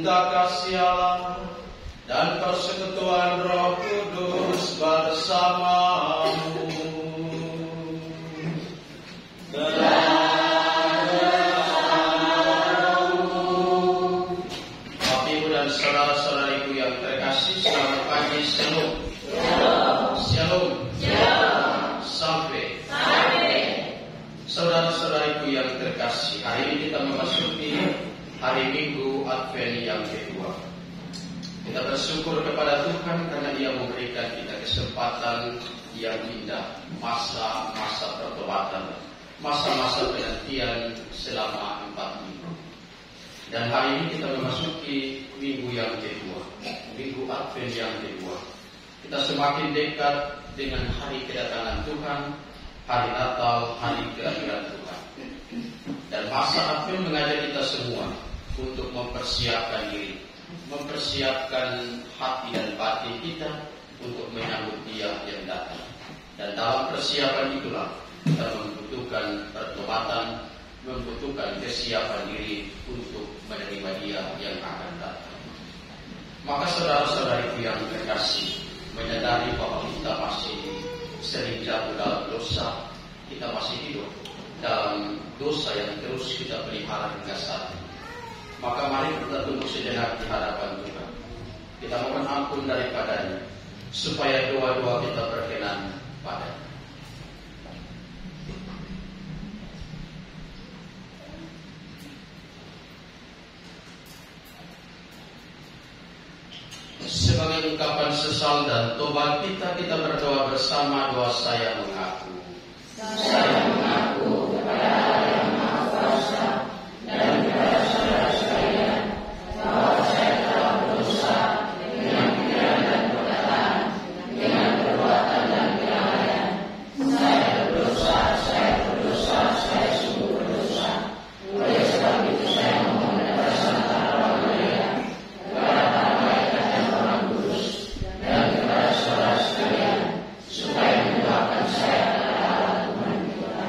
cinta kasih Allah dan persekutuan Roh Kudus bersamamu. Bapak Ibu dan saudara-saudariku yang terkasih, selamat pagi. Shalom. Shalom. Sampai. Saudara-saudariku yang terkasih, hari ini kita memasuki hari Minggu Advent yang kedua. Kita bersyukur kepada Tuhan karena Dia memberikan kita kesempatan yang indah, masa-masa pertobatan, masa-masa penantian selama 4 minggu. Dan hari ini kita memasuki minggu yang kedua, Minggu Advent yang kedua. Kita semakin dekat dengan hari kedatangan Tuhan, hari Natal, hari kelahiran Tuhan. Dan masa Advent mengajak kita semua untuk mempersiapkan diri, mempersiapkan hati dan batin kita untuk menyambut Dia yang datang. Dan dalam persiapan itulah kita membutuhkan pertobatan, membutuhkan kesiapan diri untuk menerima Dia yang akan datang. Maka saudara-saudariku yang terkasih, menyadari bahwa kita masih sering jatuh dalam dosa, kita masih hidup dalam dosa yang terus kita pelihara hingga saat ini. Maka mari kita tunduk sejenak di hadapan Tuhan. Kita mohon ampun daripadanya, supaya doa-doa kita berkenan padanya. Sebagai ungkapan sesal dan tobat kita berdoa bersama doa saya mengaku. Saya mengaku kepada Allah yang Maha Kuasa dan kepada saudara sekalian bahwa saya telah berdosa dengan pikiran dan perkataan, dengan perbuatan dan kelalaian. Saya berdosa, saya sungguh berdosa. Oleh sebab itu saya mohon kepada Santa Roh Maria, kepada para malaikat dan orang kudus, dan kepada saudara sekalian, supaya mendoakan saya kepada Allah Tuhan kita.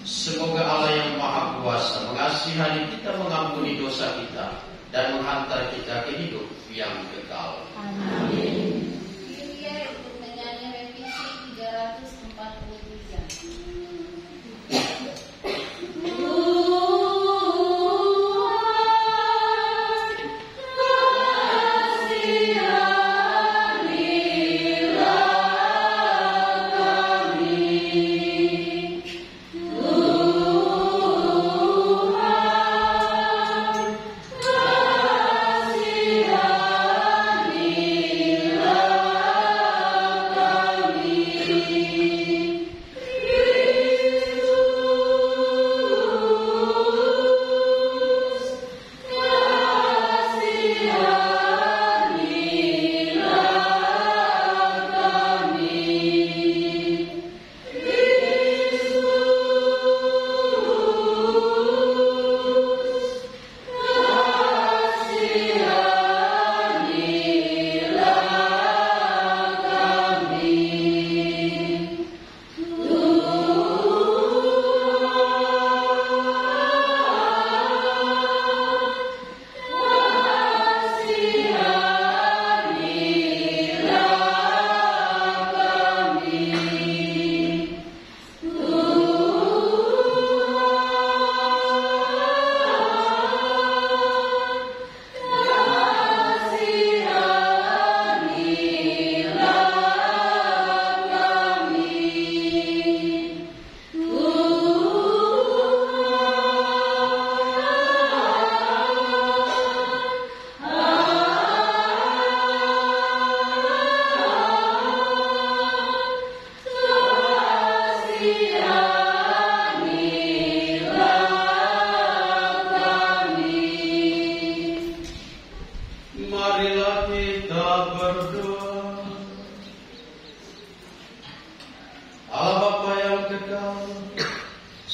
Semoga Allah yang Maha Kuasa mengasihani kita, mengampuni dosa kita, dan menghantar kita ke hidup yang kekal. Amin. Kyrie untuk menyanyi revisi 343.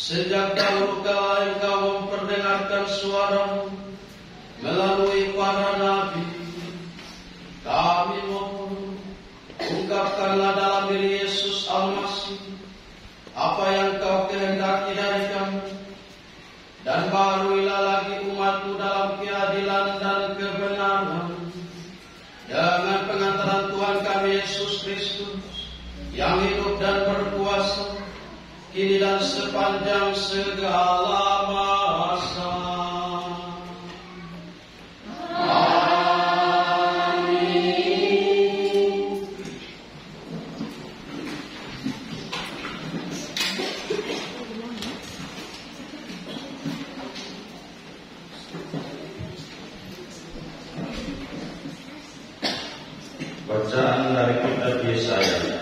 Sejak dahulu kala Engkau memperdengarkan suara melalui para nabi. Kami mohon, ungkapkanlah dalam diri Yesus Al-Masih apa yang Kau kehendaki dari kami, dan baruilah lagi umat-Mu dalam keadaan keadilan dan kebenaran. Dengan pengantaran Tuhan kami Yesus Kristus, yang hidup dan berkuasa, kini dan sepanjang segala masa. Bacaan dari kitab Yesaya.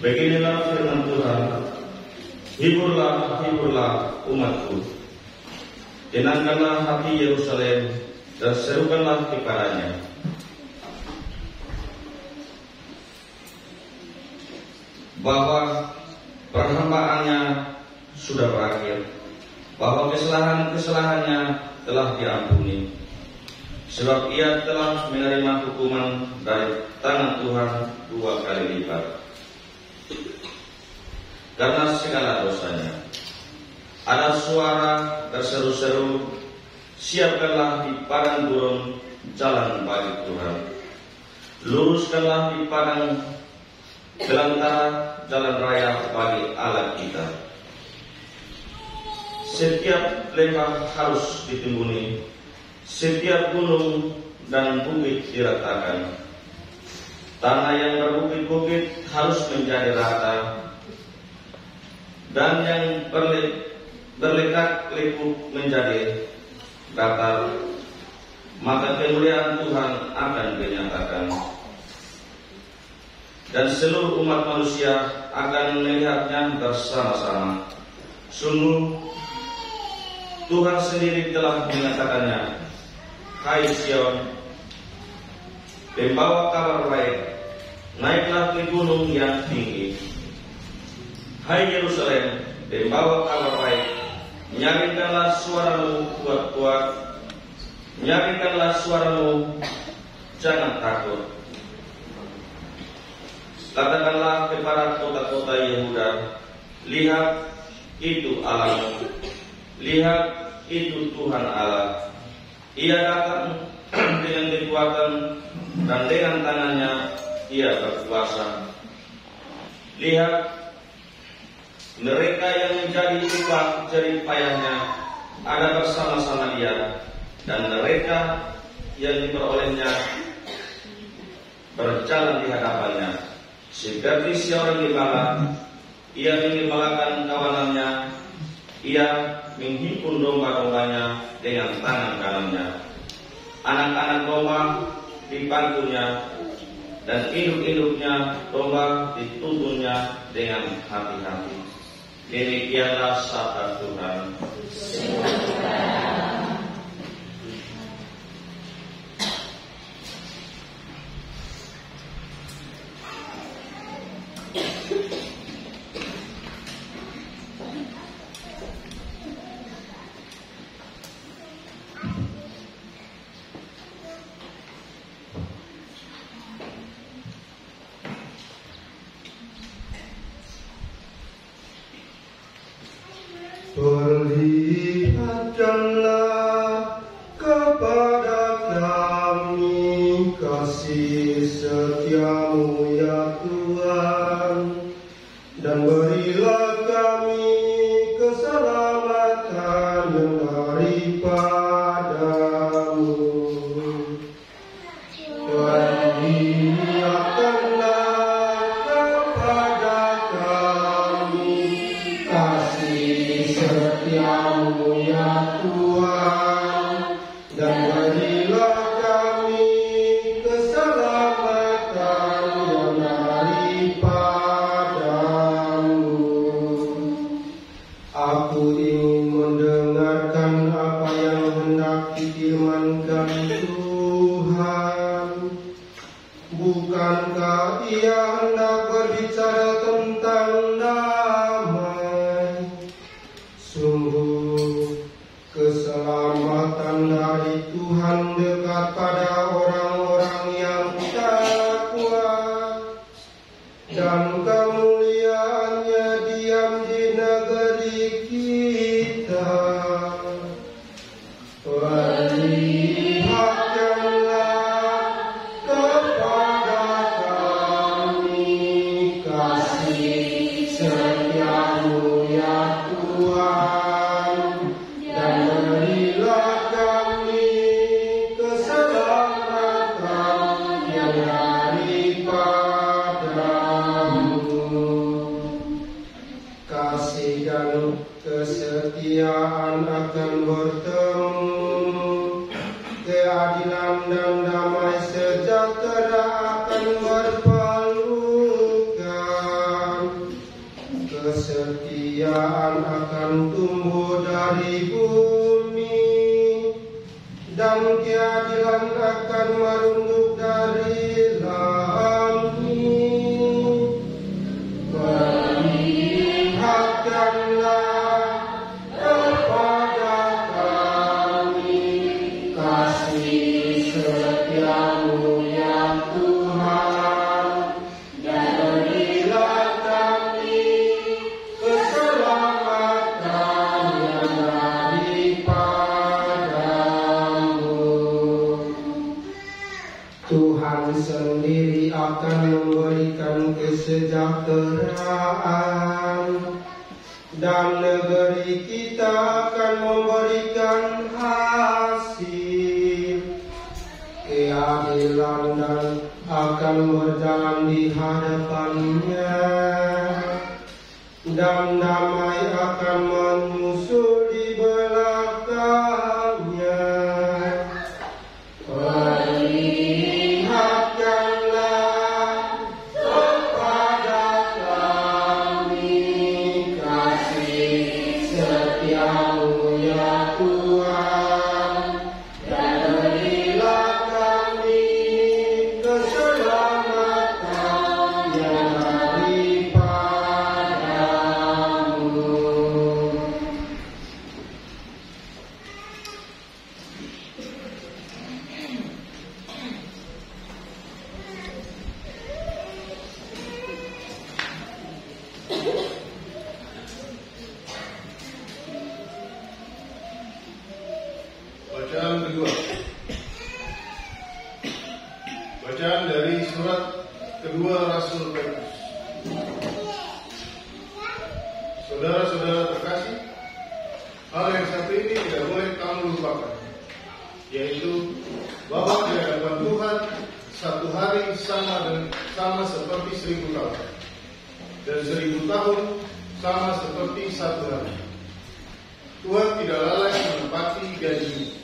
Beginilah firman Tuhan. Hiburlah, hiburlah umatku. Tenangkanlah hati Yerusalem dan serukanlah kepadanya. Bahwa perhambaannya sudah berakhir, bahwa kesalahan-kesalahannya telah diampuni. Sebab ia telah menerima hukuman dari tangan Tuhan 2 kali lipat karena segala dosanya. Ada suara terseru-seru, siapkanlah di padang gurun jalan bagi Tuhan, luruskanlah di padang belantara jalan raya bagi Allah kita. Setiap lembah harus ditimbuni, setiap gunung dan bukit diratakan. Tanah yang berbukit-bukit harus menjadi rata, dan yang berlekat-lekuk menjadi datar. Maka kemuliaan Tuhan akan dinyatakan, dan seluruh umat manusia akan melihatnya bersama-sama. Sungguh Tuhan sendiri telah menyatakannya. Hai Sion, pembawa kabar baik, naiklah ke gunung yang tinggi. Hai Yerusalem, pembawa kabar baik, nyaringkanlah suaramu kuat-kuat, nyaringkanlah suaramu, jangan takut. Katakanlah kepada kota-kota Yehuda, lihat itu Allahmu, lihat itu Tuhan Allah. Ia datang dengan kekuatan dan dengan tangannya ia berkuasa. Lihat, mereka yang menjadi upah jerih payahnya ada bersama-sama dia, dan mereka yang diperolehnya berjalan di hadapannya. Seperti seorang gembala, ia menggembalakan kawanannya, ia menghimpun domba-dombanya dengan tangan kanannya. Anak-anak domba dipanggulnya, dan induk-induknya domba dituntunnya dengan hati-hati. Demikianlah sabda Tuhan. Perlihatkanlah kepada kami kasih setiamu ya Tuhan, dan berilah kami keselamatan yang daripadamu. Perlihatkanlah kepada kami kasih setiamu ya Tuhan, dan berilah kami keselamatan yang daripadamu. Aku ingin mendengarkan apa yang hendak difirmankan Tuhan. Bukankah ia hendak berbicara tentang damai? Sungguh keselamatan dari Tuhan dekat pada orang-orang yang takwa, dan kemuliaannya diam di negeri kita. keadilan dan damai sejahtera akan berpelukan. Kesetiaan akan tumbuh dari bumi, dan keadilan akan merunduk dari langit. Perlihatkanlah kepada kami kasih setiamu ya Tuhan, dan berilah kami keselamatan yang daripadamu. Tuhan sendiri akan memberikan kesejahteraan, dan negeri kita akan memberikan hasil. Keadilan dan akan berjalan di hadapannya, dan damai akan menyusul di belakangnya. Perlihatkanlah kepada kami kasih setiamu ya Tuhan, dan berilah kami keselamatan yang daripadamu. Bacaan kedua. Bacaan dari surat kedua Rasul Petrus. Saudara-saudara terkasih, hal yang satu ini tidak boleh kamu lupakan, yaitu bahwa di hadapan Tuhan satu hari sama seperti 1000 tahun, dan 1000 tahun sama seperti satu hari. Tuhan tidak lalai menepati janji,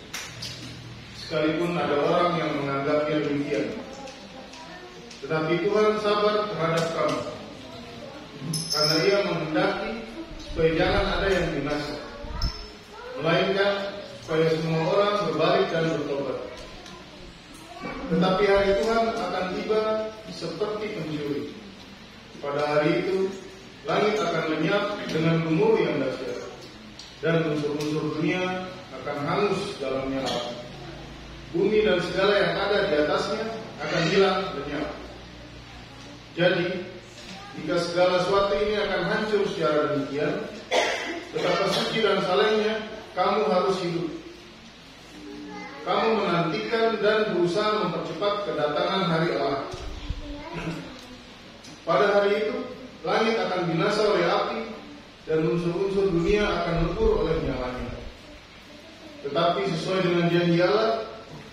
sekalipun ada orang yang menganggapnya demikian. Tetapi Tuhan sabar terhadap kamu, karena Ia menghendaki supaya jangan ada yang binasa, melainkan supaya semua orang berbalik dan bertobat. Tetapi hari Tuhan akan tiba seperti pencuri. Pada hari itu, langit akan lenyap dengan gemuruh yang dahsyat, dan unsur-unsur dunia akan hangus dalam nyala api. Bumi dan segala yang ada di atasnya akan hilang lenyap. Jadi, jika segala sesuatu ini akan hancur secara demikian, betapa suci dan salehnya kamu harus hidup. Kamu menantikan dan berusaha mempercepat kedatangan hari Allah. Pada hari itu, langit akan binasa oleh api, dan unsur-unsur dunia akan lebur oleh nyalanya. Tetapi sesuai dengan janji Allah,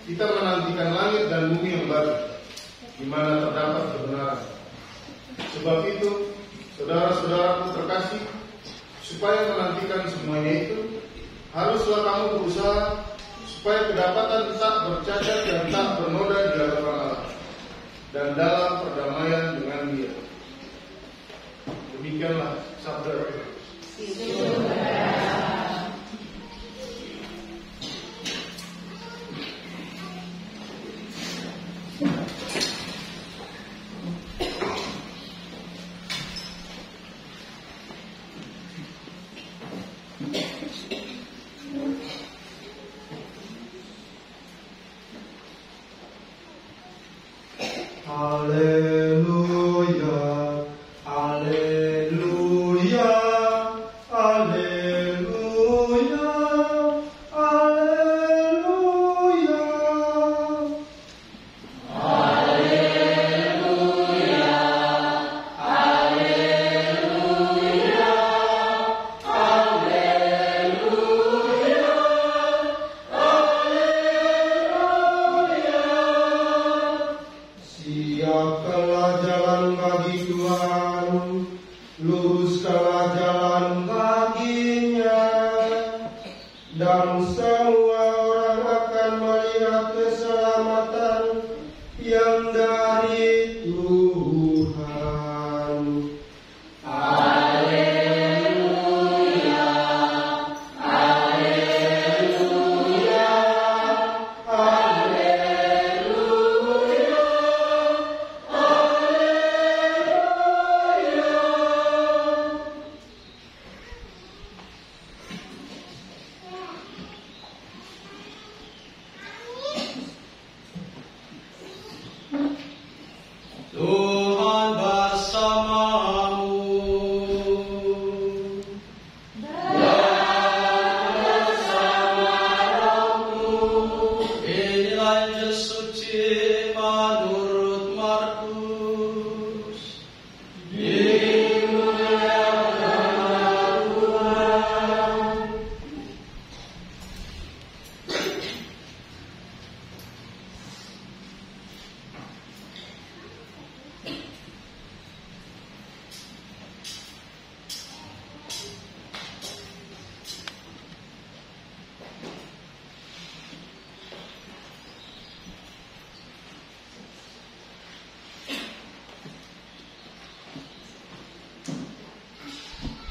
kita menantikan langit dan bumi yang baru, di mana terdapat kebenaran. Sebab itu, saudara-saudaraku terkasih, supaya menantikan semuanya itu, haruslah kamu berusaha supaya kedapatan tak bercacat dan tak bernoda di hadapan Allah, dan dalam perdamaian dengan Dia. Demikianlah sabda Tuhan. Haleluya, haleluya, haleluya, haleluya. Haleluya, haleluya, haleluya, haleluya. Siap keselamatan yang dari Tuhan. Haleluya, haleluya, haleluya, haleluya. Tuhan bersamamu. Inilah Injil suci menurut Markus. Dimuliakanlah Tuhan.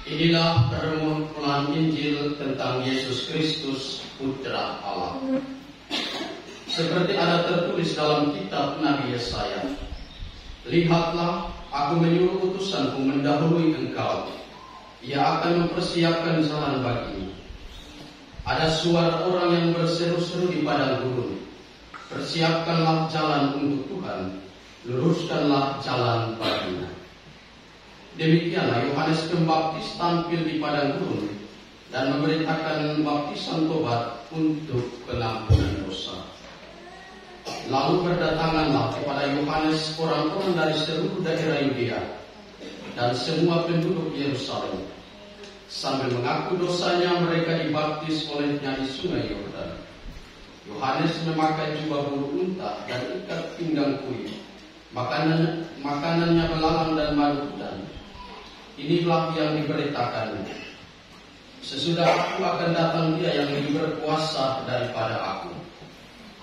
Inilah permulaan Injil tentang Yesus Kristus, Putra Allah. Seperti ada tertulis dalam kitab Nabi Yesaya, "Lihatlah, aku menyuruh utusanku mendahului engkau. Ia akan mempersiapkan jalan bagimu." Ada suara orang yang berseru-seru di padang gurun, "Persiapkanlah jalan untuk Tuhan, luruskanlah jalan baginya." Demikianlah Yohanes Pembaptis tampil di padang gurun dan memberitakan baptisan tobat untuk pengampunan dosa. Lalu berdatanganlah kepada Yohanes orang-orang dari seluruh daerah Yudea dan semua penduduk Yerusalem. Sambil mengaku dosanya, mereka dibaptis olehnya di sungai Yordan. Yohanes memakai jubah bulu unta dan ikat pinggang kulit. Makanannya belalang dan madu hutan. Inilah yang diberitakan, "Sesudah aku akan datang Dia yang lebih berkuasa daripada aku.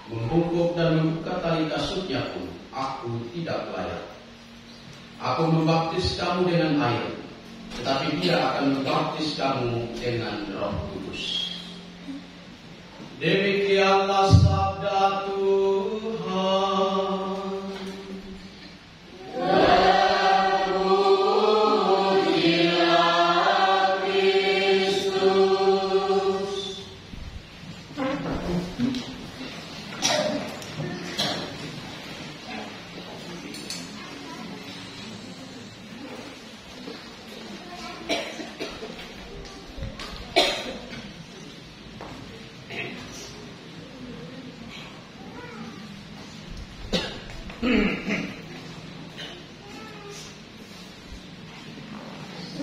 Membungkuk dan membuka tali kasutnya pun aku tidak layak. Aku membaptis kamu dengan air, tetapi Dia akan membaptis kamu dengan Roh Kudus." Demikianlah sabda Tuhan.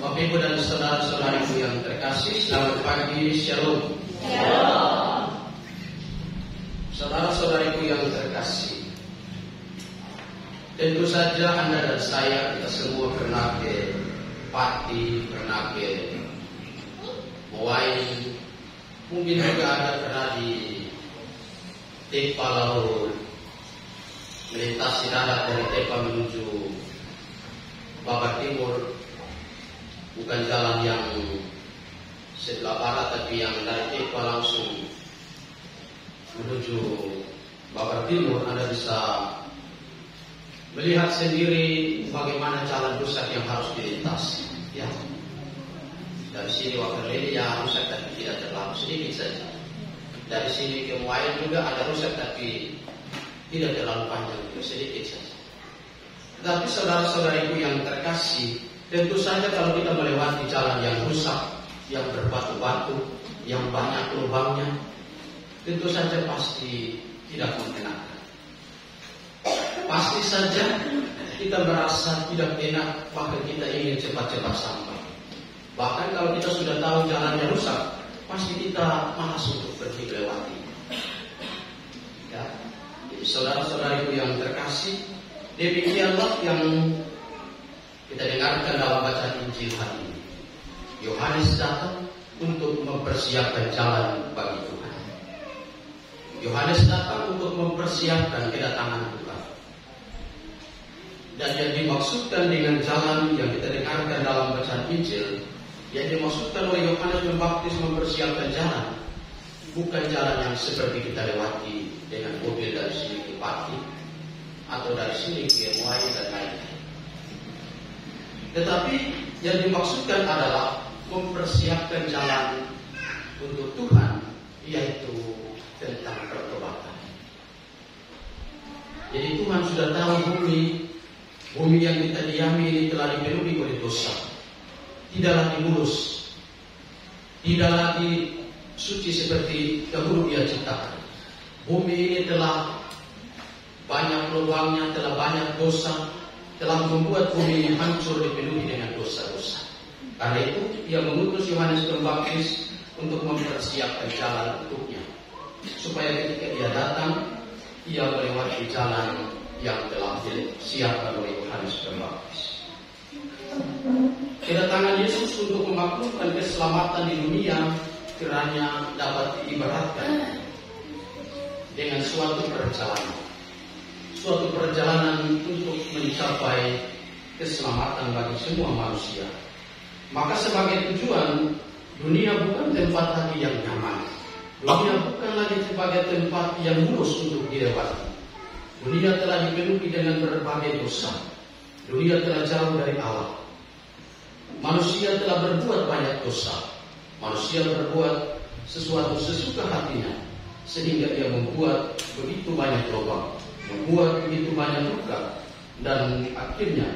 Bapak Ibu dan saudara-saudariku yang terkasih, selamat pagi, Shalom. Saudara-saudariku yang terkasih, tentu saja Anda dan saya, kita semua pernah ke Pati, pernah ke Mowai, mungkin juga ada pernah di Tepa lalu melintasi darat dari Tepa menuju Babat Timur. Bukan jalan yang sebelah barat, tapi yang dari Tepa langsung menuju Babat Timur. Anda bisa melihat sendiri bagaimana jalan rusak yang harus dilintasi. Ya, dari sini Wakerlele ya rusak, tapi tidak terlalu sedikit saja. Dari sini ke Muayan juga ada rusak, tapi tidak terlalu panjang, juga sedikit saja. Tetapi saudara-saudariku yang terkasih, tentu saja kalau kita melewati jalan yang rusak, yang berbatu-batu, yang banyak lubangnya, tentu saja pasti tidak mengenakan. Pasti saja kita merasa tidak enak, bahkan kita ingin cepat-cepat sampai. Bahkan kalau kita sudah tahu jalannya rusak, pasti kita malas untuk pergi melewati. Ya, jadi saudara-saudariku yang terkasih, demikianlah yang kita dengarkan dalam bacaan Injil hari ini. Yohanes datang untuk mempersiapkan jalan bagi Tuhan. Yohanes datang untuk mempersiapkan kedatangan Tuhan. Dan yang dimaksudkan dengan jalan yang kita dengarkan dalam bacaan Injil, yang dimaksudkan oleh Yohanes Pembaptis mempersiapkan jalan, bukan jalan yang seperti kita lewati dengan mobil dari sini ke Pati atau dari sini ke Muai dan lain-lain. Tetapi yang dimaksudkan adalah mempersiapkan jalan untuk Tuhan, yaitu tentang pertobatan. Jadi Tuhan sudah tahu bumi yang kita diami ini telah dipenuhi oleh dosa, tidak lagi mulus, tidak lagi suci seperti dahulu Dia ciptakan. Bumi ini telah banyak lubangnya, telah banyak dosa, telah membuat bumi ini hancur dipenuhi dengan dosa-dosa. Karena itu Ia mengutus Yohanes Pembaptis untuk mempersiapkan jalan untuknya, supaya ketika Ia datang, Ia melewati jalan yang telah disiapkan oleh Yohanes Pembaptis. Kedatangan Yesus untuk memaklumkan keselamatan di dunia kiranya dapat diibaratkan dengan suatu perjalanan untuk mencapai keselamatan bagi semua manusia. Maka sebagai tujuan, dunia bukan tempat lagi yang nyaman. Dunia bukan lagi sebagai tempat yang mulus untuk dilewati. Dunia telah dipenuhi dengan berbagai dosa. Dunia telah jauh dari Allah. Manusia telah berbuat banyak dosa. Manusia berbuat sesuatu sesuka hatinya, sehingga dia membuat begitu banyak lubang, membuat begitu banyak luka, dan akhirnya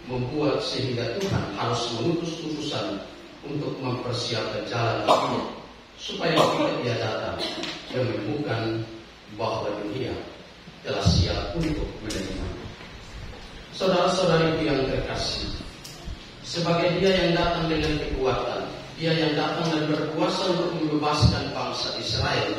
membuat sehingga Tuhan harus mengutus utusan untuk mempersiapkan jalan baginya, supaya ketika Dia datang, Dia menemukan bahwa dunia telah siap untuk menerima. Saudara-saudariku yang terkasih, sebagai Dia yang datang dengan kekuatan, Dia yang datang dan berkuasa untuk membebaskan bangsa Israel,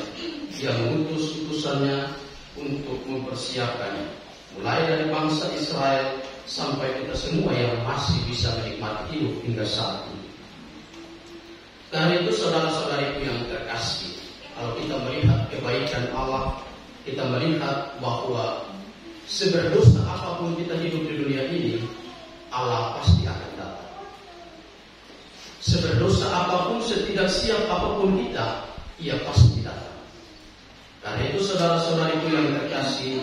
Dia mengutus utusannya untuk mempersiapkannya, mulai dari bangsa Israel sampai kita semua yang masih bisa menikmati hidup hingga saat ini. Karena itu saudara-saudariku yang terkasih, kalau kita melihat kebaikan Allah, kita melihat bahwa seberdosa apapun kita hidup di dunia ini, Allah pasti akan datang. Seberdosa apapun, setidak siap apapun kita, Ia pasti datang. Karena itu saudara-saudariku yang terkasih,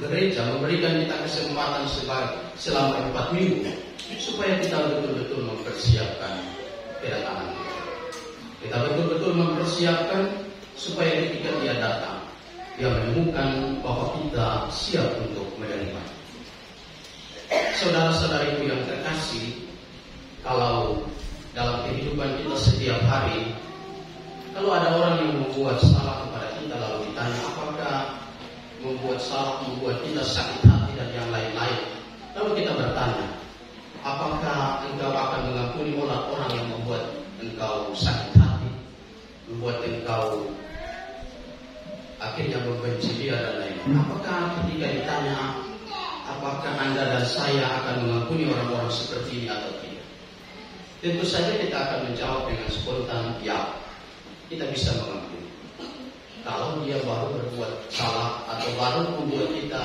gereja memberikan kita kesempatan selama 4 minggu supaya kita betul-betul mempersiapkan kedatangan Tuhan. Kita betul-betul mempersiapkan supaya ketika Dia datang, Dia menemukan bahwa kita siap untuk menerima. Saudara-saudariku yang terkasih, kalau dalam kehidupan kita setiap hari, kalau ada orang yang membuat salah kepada kita lalu ditanya apakah membuat salah membuat kita sakit hati dan yang lain-lain, lalu kita bertanya, apakah engkau akan mengampuni orang yang membuat engkau sakit hati, membuat engkau akhirnya membenci dia dan lain-lain? Apakah ketika ditanya apakah Anda dan saya akan mengampuni orang-orang seperti ini atau tidak? Tentu saja kita akan menjawab dengan spontan, ya, kita bisa mengampuni. Kalau dia baru berbuat salah atau baru membuat kita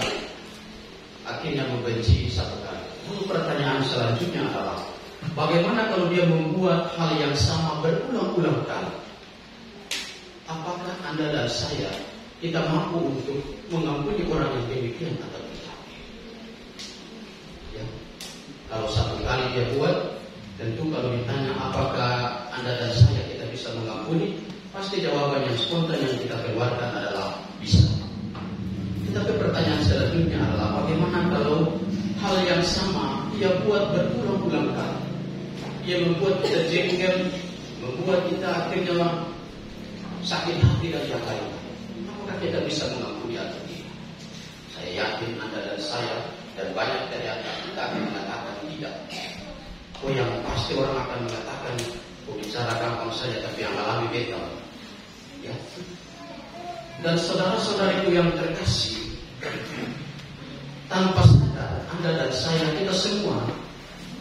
akhirnya membenci satu kali. Lalu pertanyaan selanjutnya adalah, bagaimana kalau dia membuat hal yang sama berulang-ulang kali? Apakah Anda dan saya kita mampu untuk mengampuni orang yang demikian atau tidak? Ya. Kalau satu kali dia buat, tentu kalau ditanya apakah Anda dan saya kita bisa mengampuni, pasti jawaban yang spontan yang kita keluarkan adalah bisa. Tetapi pertanyaan selanjutnya adalah, bagaimana kalau hal yang sama dia buat berulang-ulang kali? Dia membuat kita jengkel, membuat kita akhirnya sakit hati dan yang lain. Apakah kita bisa mengampuni atau tidak? Saya yakin Anda dan saya dan banyak dari Anda kita akan mengatakan tidak. Oh, yang pasti orang akan mengatakan, bicara gampang saja tapi yang alami beta. Ya. Dan saudara-saudariku yang terkasih, tanpa sadar Anda dan saya, kita semua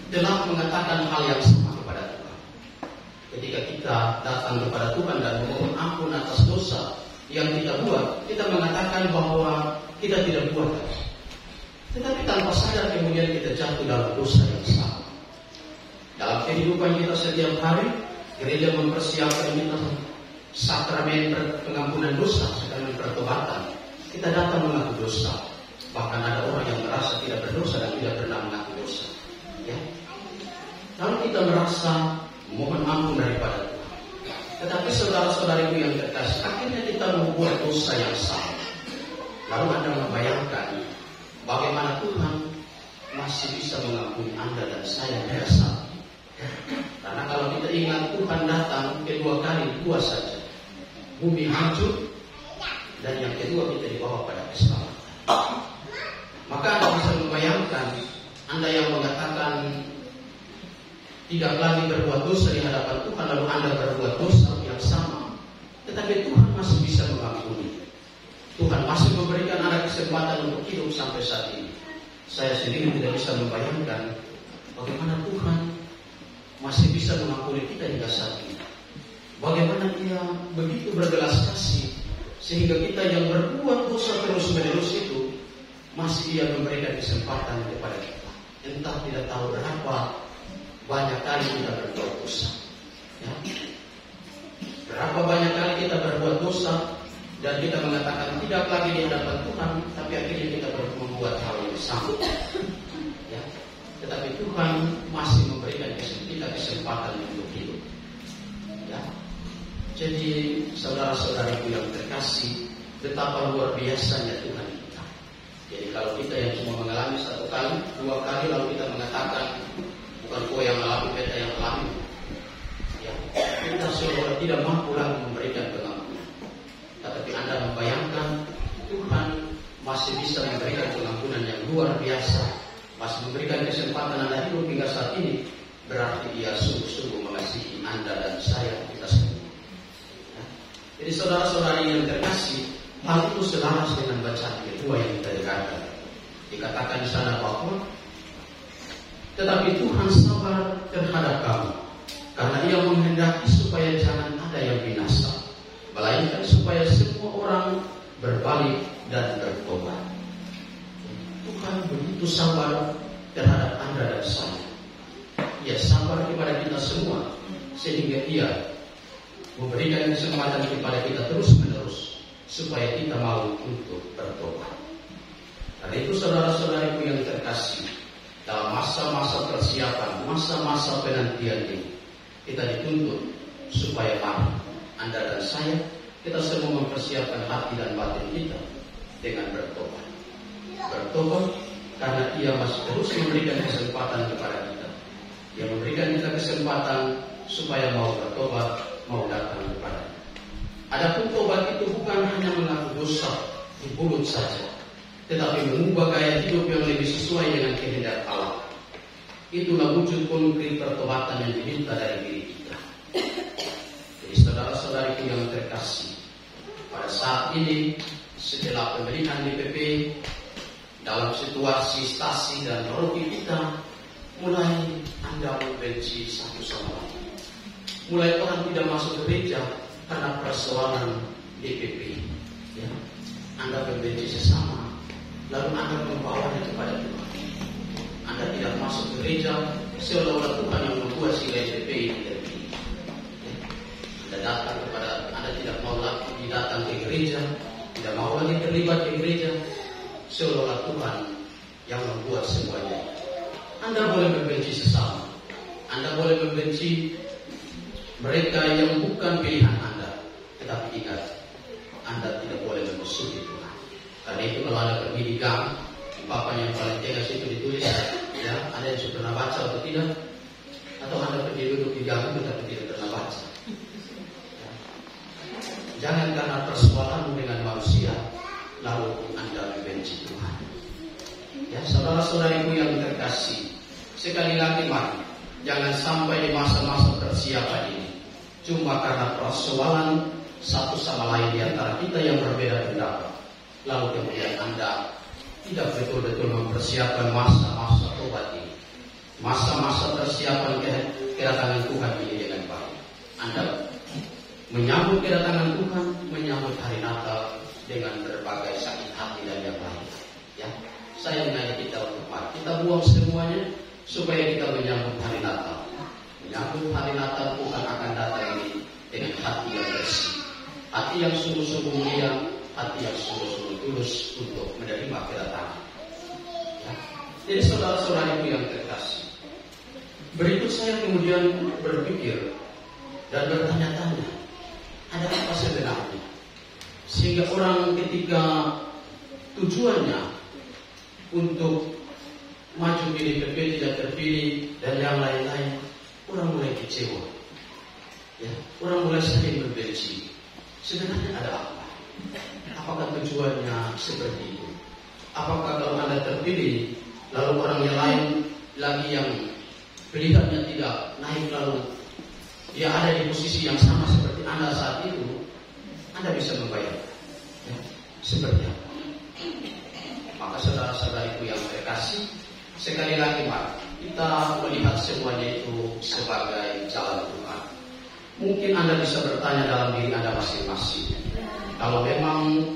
telah mengatakan hal yang sama kepada Tuhan. Ketika kita datang kepada Tuhan dan memohon ampun atas dosa, yang kita buat, kita mengatakan bahwa kita tidak buat. Tetapi tanpa sadar kemudian kita jatuh dalam dosa yang sama. Dalam kehidupan kita setiap hari, gereja mempersiapkan kita sakramen pengampunan dosa, sakramen pertobatan. Kita datang mengaku dosa. Bahkan ada orang yang merasa tidak berdosa dan tidak pernah mengaku dosa. Ya. Lalu kita merasa mohon ampun daripada Tuhan. Tetapi saudara-saudariku yang terkasih, akhirnya kita membuat dosa yang sama. Lalu Anda membayangkan bagaimana Tuhan masih bisa mengampuni Anda dan saya pada saat ini. Karena kalau kita ingat Tuhan datang kedua kali, dua saja. Bumi hancur dan yang kedua kita dibawa pada keselamatan. Maka Anda bisa membayangkan, Anda yang mengatakan tidak lagi berbuat dosa di hadapan Tuhan, lalu Anda berbuat dosa yang sama, tetapi Tuhan masih bisa mengampuni. Tuhan masih memberikan Anda kesempatan untuk hidup sampai saat ini. Saya sendiri tidak bisa membayangkan bagaimana Tuhan masih bisa mengampuni kita hingga saat ini. Bagaimana Dia begitu berbelas kasih sehingga kita yang berbuat dosa terus-menerus itu masih Dia memberikan kesempatan kepada kita. Entah tidak tahu berapa banyak kali kita berbuat dosa. Ya. Berapa banyak kali kita berbuat dosa dan kita mengatakan tidak lagi di hadapan Tuhan, tapi akhirnya kita membuat hal yang sama. Ya. Tetapi Tuhan masih memberikan kita kesempatan untuk hidup. Ya. Jadi saudara-saudariku yang terkasih, betapa luar biasanya Tuhan kita. Jadi kalau kita yang cuma mengalami satu kali, dua kali, lalu kita mengatakan bukan kau yang alami, beta yang alami. Ya, kita seolah tidak mampu lagi memberikan pengampunan. Tetapi Anda membayangkan Tuhan masih bisa memberikan pengampunan yang luar biasa, masih memberikan kesempatan Anda hidup hingga saat ini. Berarti Dia sungguh-sungguh mengasihi Anda dan saya, kita semua. Ya. Jadi saudara-saudari yang terkasih, hal itu selaras dengan bacaan kedua yang kita dengarkan. Dikatakan di sana bahwa tetapi Tuhan sabar terhadap kamu, karena Ia menghendaki supaya jangan ada yang binasa, melainkan supaya semua orang berbalik dan bertobat. Tuhan begitu sabar terhadap Anda dan saya. Ia sabar kepada kita semua, sehingga Ia memberikan kesempatan kepada kita terus-menerus supaya kita mau untuk bertobat. Karena itu saudara-saudariku yang terkasih, dalam masa-masa persiapan, masa-masa penantian ini, kita dituntut supaya mari Anda dan saya, kita semua mempersiapkan hati dan batin kita dengan bertobat. Bertobat karena Ia masih terus memberikan kesempatan kepada kita. Dia memberikan kita kesempatan supaya mau bertobat, mau datang kepada-Nya. Adapun tobat itu bukan hanya mengaku dosa di mulut saja, tetapi mengubah gaya hidup yang lebih sesuai dengan kehendak Allah. Itulah wujud konkret pertobatan yang diminta dari diri kita. Jadi saudara-saudariku yang terkasih, pada saat ini setelah pemilihan DPP, dalam situasi stasi dan roki kita, mulai Anda membenci satu sama lain. Mulai orang tidak masuk gereja karena persoalan DPP. Ya. Anda membenci sesama, lalu Anda membawanya kepada Tuhan. Anda tidak masuk gereja, seolah-olah Tuhan yang membuat si DPP ini terpilih. Ya. Anda datang kepada, Anda tidak mau lagi datang ke gereja, tidak mau lagi terlibat di gereja, seolah-olah Tuhan yang membuat semuanya. Anda boleh membenci sesama, Anda boleh membenci mereka yang bukan pilihan Anda, tetapi ingat, Anda tidak boleh memusuhi Tuhan. Karena itu kalau Anda pergi di gang, di papan yang paling tengah situ ditulis, ya, Anda yang sudah pernah baca atau tidak, atau Anda pergi duduk di gang itu tapi tidak pernah baca. Ya. Jangan karena persoalanmu dengan manusia, lalu Anda membenci Tuhan. Ya, saudara-saudariku yang terkasih, sekali lagi mari, jangan sampai di masa-masa persiapan ini cuma karena persoalan satu sama lain di antara kita yang berbeda pendapat, lalu kemudian Anda tidak betul-betul mempersiapkan masa-masa tobat ini, masa-masa persiapan kedatangan Tuhan ini dengan baik. Anda menyambut kedatangan Tuhan, menyambut hari Natal dengan berbagai sakit hati dan yang lain. Ya, saya mengajak kita untuk mari kita buang semuanya supaya kita menyambut hari Natal. Menyambut hari Natal Tuhan akan datang ini dengan hati yang bersih, hati yang sungguh-sungguh mulia, hati yang sungguh-sungguh tulus untuk menerima kedatangan. Ya. Jadi saudara-saudariku yang terkasih, berikut saya kemudian berpikir dan bertanya-tanya, ada apa sebenarnya? Sehingga orang ketika tujuannya untuk maju pilih terpilih tidak terpilih dan yang lain-lain, orang mulai kecewa. Ya, orang mulai saling membenci. Sebenarnya ada apa? Apakah tujuannya seperti itu? Apakah kalau Anda terpilih, lalu orang yang lain lagi yang pilihannya tidak naik, lalu dia ada di posisi yang sama seperti Anda saat itu, Anda bisa membayar. Ya, seperti apa? Maka saudara-saudariku yang terkasih, sekali lagi mari kita melihat semuanya itu sebagai jalan Tuhan. Mungkin Anda bisa bertanya dalam diri Anda masing-masing, kalau memang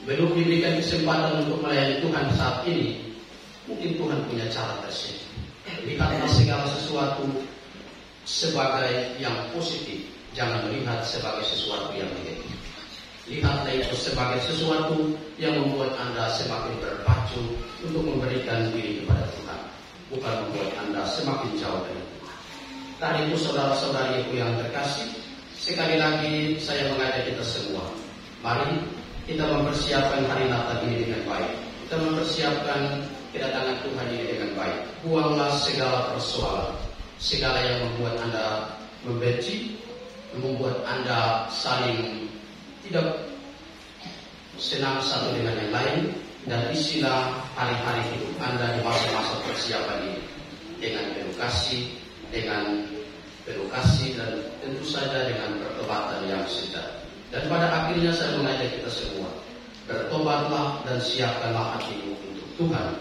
belum diberikan kesempatan untuk melayani Tuhan saat ini, mungkin Tuhan punya cara tersendiri. Lihatlah segala sesuatu sebagai yang positif, jangan melihat sebagai sesuatu yang negatif. Lihatlah itu sebagai sesuatu yang membuat Anda semakin berpacu untuk memberikan diri kepada Tuhan, bukan membuat Anda semakin jauh dari Tuhan. Tadi itu saudara-saudariku yang terkasih, sekali lagi saya mengajak kita semua, mari kita mempersiapkan hari Natal ini dengan baik. Kita mempersiapkan kedatangan Tuhan ini dengan baik. Buanglah segala persoalan, segala yang membuat Anda membenci, membuat Anda saling tidak senang satu dengan yang lain, dan isilah hari-hari hidup Anda di masa-masa persiapan ini dengan edukasi, dan tentu saja dengan pertobatan yang sedang. Dan pada akhirnya saya mengajak kita semua, bertobatlah dan siapkanlah hatimu untuk Tuhan.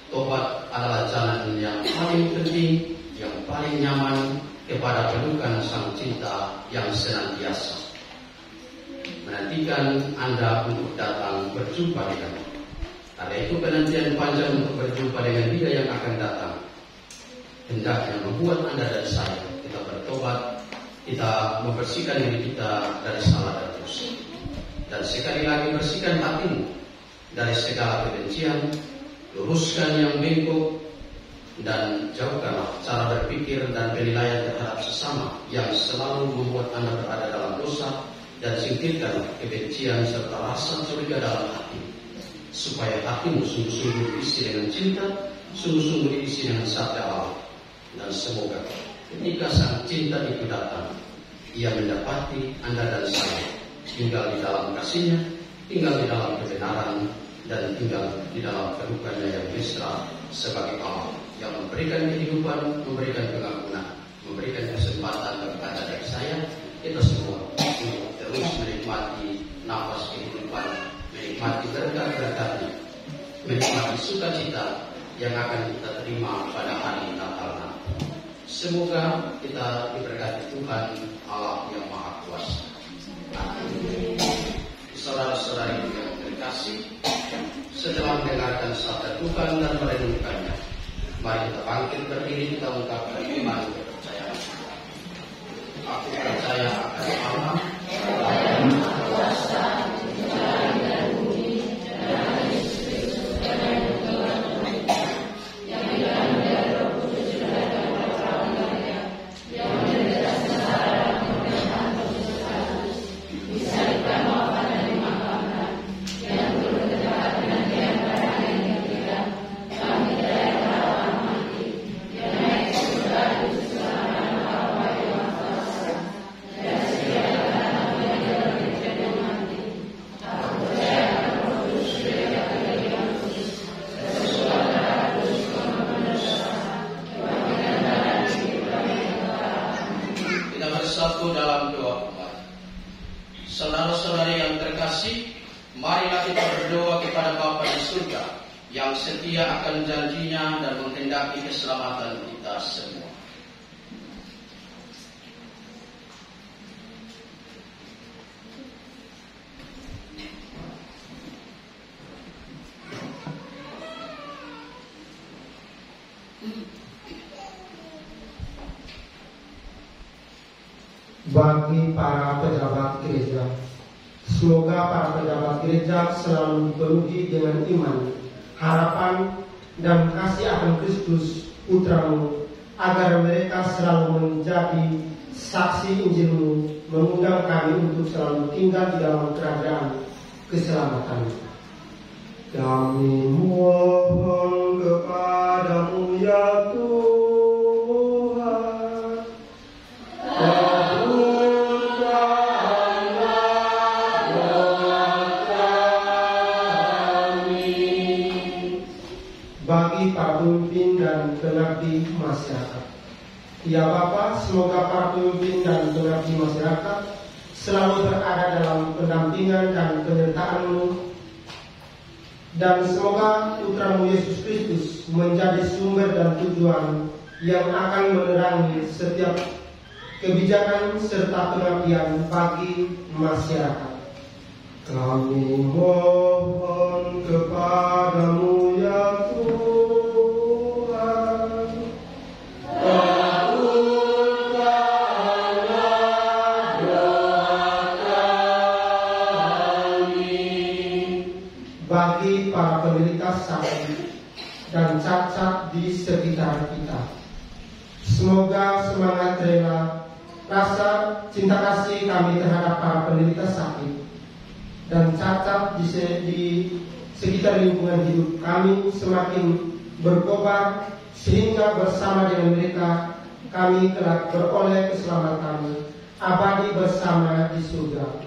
Tobat adalah jalan yang paling penting, yang paling nyaman kepada pelukan Sang Cinta yang senantiasa menantikan Anda untuk datang berjumpa dengannya. Karena itu penantian panjang untuk berjumpa dengan Dia yang akan datang hendaknya membuat Anda dan saya kita bertobat, kita membersihkan diri kita dari salah dan dosa. Dan sekali lagi bersihkan hatimu dari segala kebencian, luruskan yang bengkok, dan jauhkanlah cara berpikir dan penilaian terhadap sesama yang selalu membuat Anda berada dalam dosa, dan singkirkan kebencian serta rasa curiga dalam hati, supaya hatimu sungguh-sungguh diisi dengan cinta, sungguh-sungguh diisi dengan sabda Allah. Dan semoga ketika Sang Cinta itu datang, Ia mendapati Anda dan saya tinggal di dalam kasih-Nya, tinggal di dalam kebenaran, dan tinggal di dalam kedudukannya yang mesra sebagai Allah yang memberikan kehidupan, memberikan pengampunan, memberikan kesempatan kepada dari saya, kita semua untuk terus menikmati nafas kehidupan, menikmati berkat-berkatnya, menikmati sukacita yang akan kita terima pada hari Natal nanti. Semoga kita diberkati Tuhan Allah yang Maha Kuasa. Amin. Saudara-saudari yang terkasih, setelah mendengarkan sabda Tuhan dan merenungkannya, mari kita bangkit berdiri, kita ungkapkan iman kepercayaan. Aku percaya akan Allah, yang Maha Kuasa, Tuhan dan bumi, dan Yesus Kristus yang Tuhan, yang dengan Roh Kudus dan Bapa-Nya, yang menderita sengsara pemerintahan Kristus, bisa dimaafkan dan dimaafkan, yang turut terdekat dengan Dia pada hari yang ketiga, kami tidak kalah mati, yang naik ke surga di sebelah Allah yang Maha Kuasa, dan segala tanah yang terlebih dan mati. Aku percaya akan Roh Kudus juga bagi yang kudus, sesuatu darah kudus mendosa, kebangkitan dan kehidupan yang kekal. Kita bersatu dalam doa umat. Saudara-saudari yang terkasih, marilah kita berdoa kepada Bapa di surga yang setia akan janjinya dan menghendaki keselamatan kita semua. bagi para pejabat gereja. Semoga para pejabat gereja selalu dipenuhi dengan iman, harapan, dan kasih akan Kristus Putramu, agar mereka selalu menjadi saksi Injilmu, mengundang kami untuk selalu tinggal di dalam kerajaan keselamatan. Kami mohon kepadamu ya Tuhan, kabulkanlah doa kami. Bagi para pemimpin dan pengabdi masyarakat. Ya Bapa, semoga para pemimpin dan pengabdi masyarakat selalu berada dalam pendampingan dan penyertaan-Mu, dan semoga Putramu Yesus Kristus menjadi sumber dan tujuan yang akan menerangi setiap kebijakan serta pengabdian bagi masyarakat. Kami mohon kepadamu ya Tuhan, kabulkanlah doa kami. Bagi para penderita sakit dan cacat di sekitar kita, semoga semangat rela, rasa cinta kasih kami terhadap para penderita sakit dan cacat di sekitar lingkungan hidup kami semakin berkobar, sehingga bersama dengan mereka kami kelak beroleh keselamatan abadi bersama di surga.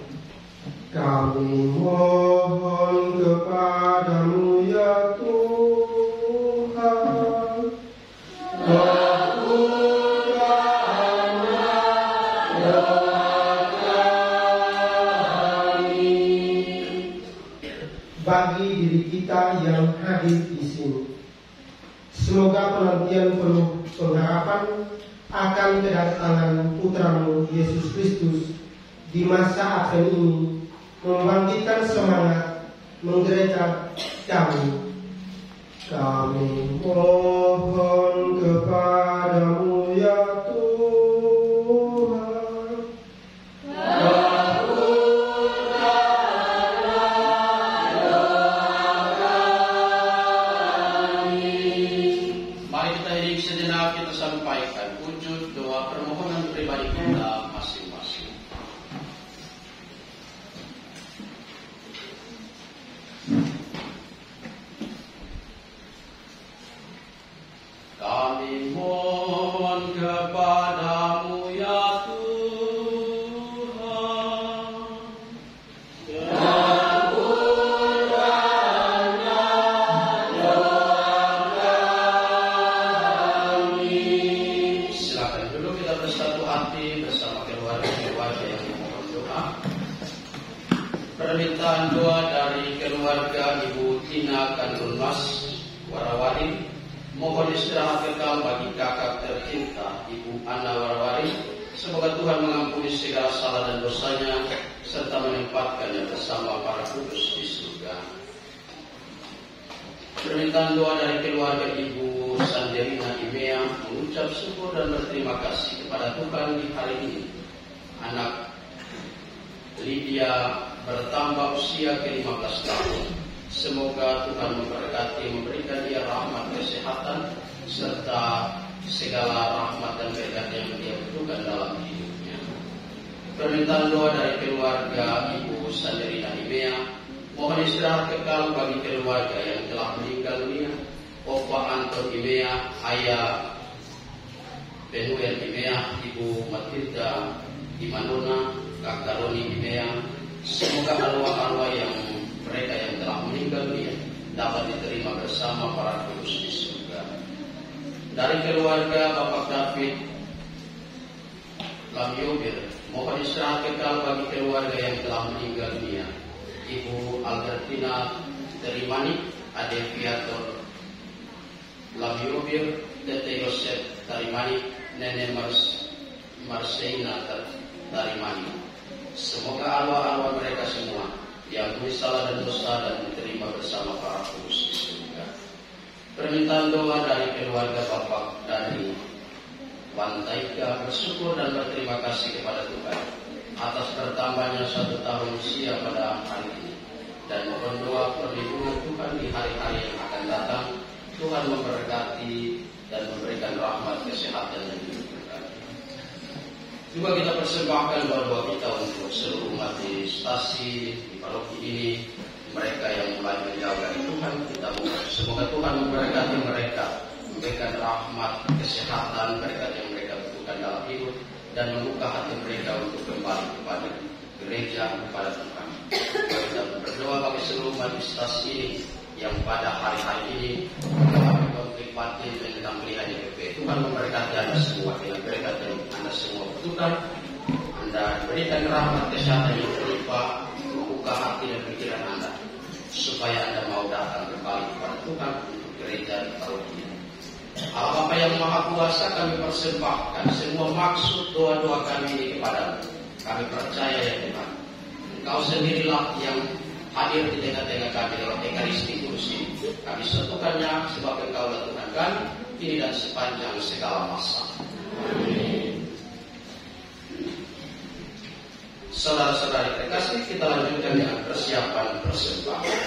Kami mohon kepadamu ya Tuhan, kabulkanlah doa kami. Bagi diri kita yang hadir di sini, semoga penantian penuh pengharapan akan kedatangan Putramu Yesus Kristus di masa Advent ini membangkitkan semangat menggereja kami. Kami mohon kepadamu ya Tuhan, kabulkanlah doa kami. Mari kita hening sejenak, kita sampaikan wujud doa permohonan pribadi kita masing-masing. Kami mohon kepadamu ya Tuhan, kabulkanlah doa kami. Silakan dulu kita bersatu hati bersama keluarga-keluarga yang memohon doa. Permintaan doa dari keluarga Ibu Tina Kandunmas Warawari, mohon istirahat kekal bagi kakak tercinta Ibu Ana Warawari. Semoga Tuhan mengampuni segala salah dan dosanya serta menempatkannya bersama para kudus di surga. Permintaan doa dari keluarga Ibu Sanderina Imea, mengucap syukur dan berterima kasih kepada Tuhan di hari ini. Anak Lydia bertambah usia ke-15 tahun. Semoga Tuhan memberkati, memberikan dia rahmat, kesehatan, serta segala rahmat dan berkat yang dia butuhkan dalam hidupnya. Permintaan doa dari keluarga Ibu Sanderina Imea, mohon istirahat kekal bagi keluarga yang telah meninggal dunia. Opa Anton Imea, Ayah Benuel Imea, Ibu Matilda Imanona, Kakak Roni Imea. Semoga arwah-arwah yang mereka yang telah meninggal dunia dapat diterima bersama para kudus di surga. Dari keluarga Bapak David Lamyobir, mohon istirahat kekal bagi keluarga yang telah meninggal dunia. Ibu Albertina Terimani, Ade Viator Lamyobir, Tete Yosef Tarimani, Nenek Marseina Tarimani. Semoga arwah-arwah mereka semua yang salah dan dosa dan diterima bersama para kudus di surga. Permintaan doa dari keluarga Bapak Dani Wantaika bersyukur dan berterima kasih kepada Tuhan atas bertambahnya 1 tahun usia pada hari ini, dan mohon doa perlindungan Tuhan di hari-hari yang akan datang. Tuhan memberkati dan memberikan rahmat kesehatan yang dibutuhkan. Juga kita persembahkan doa-doa kita untuk seluruh umat di stasi, di paroki ini, mereka yang mulai menjauh dari Tuhan. Kita semoga Tuhan memberkati mereka, memberikan rahmat kesehatan mereka yang mereka butuhkan dalam hidup, dan membuka hati mereka untuk kembali kepada gereja, kepada Tuhan. Kita berdoa bagi seluruh umat di stasi ini yang pada hari-hari ini mengalami konflik batin tentang pilihan YPP. Tuhan memberkati Anda semua dengan berkat yang Anda semua butuhkan. Anda berikan rahmat kesehatan yang berlimpah, membuka hati dan pikiran Anda supaya Anda mau datang kembali kepada Tuhan untuk gereja di paroki ini. Allah Bapa yang Maha Kuasa, kami persembahkan semua maksud doa-doa kami ini kepadamu. Kami percaya ya Tuhan, Engkau sendirilah yang hadir di tengah-tengah kami dalam Ekaristi Kudus ini. Kami satukannya sebab Engkau adalah Tuhan kami kini dan sepanjang segala masa. Amin. Saudara-saudari terkasih, kita lanjutkan dengan persiapan persembahan.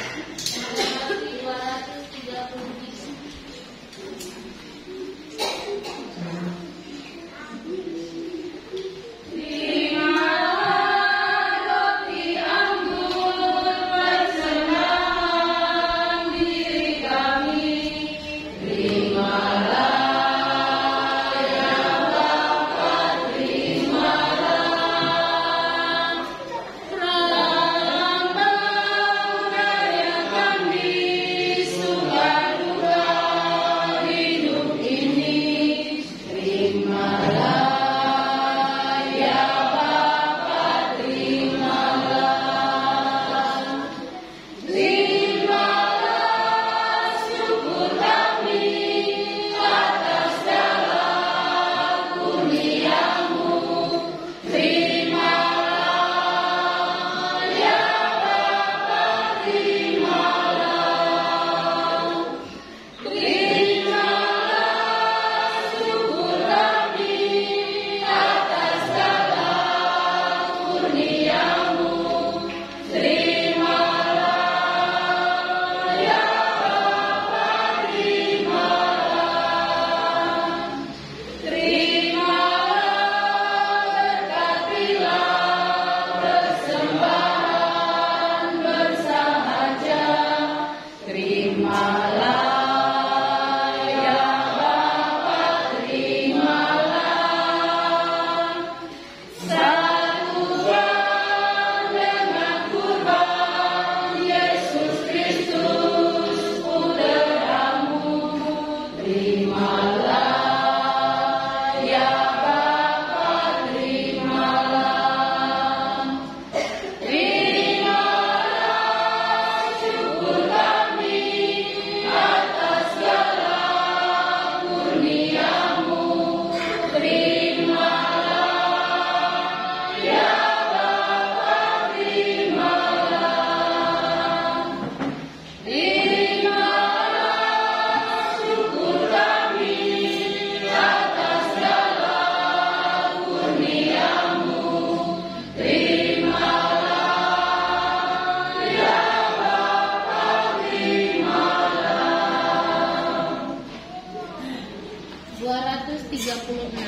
230.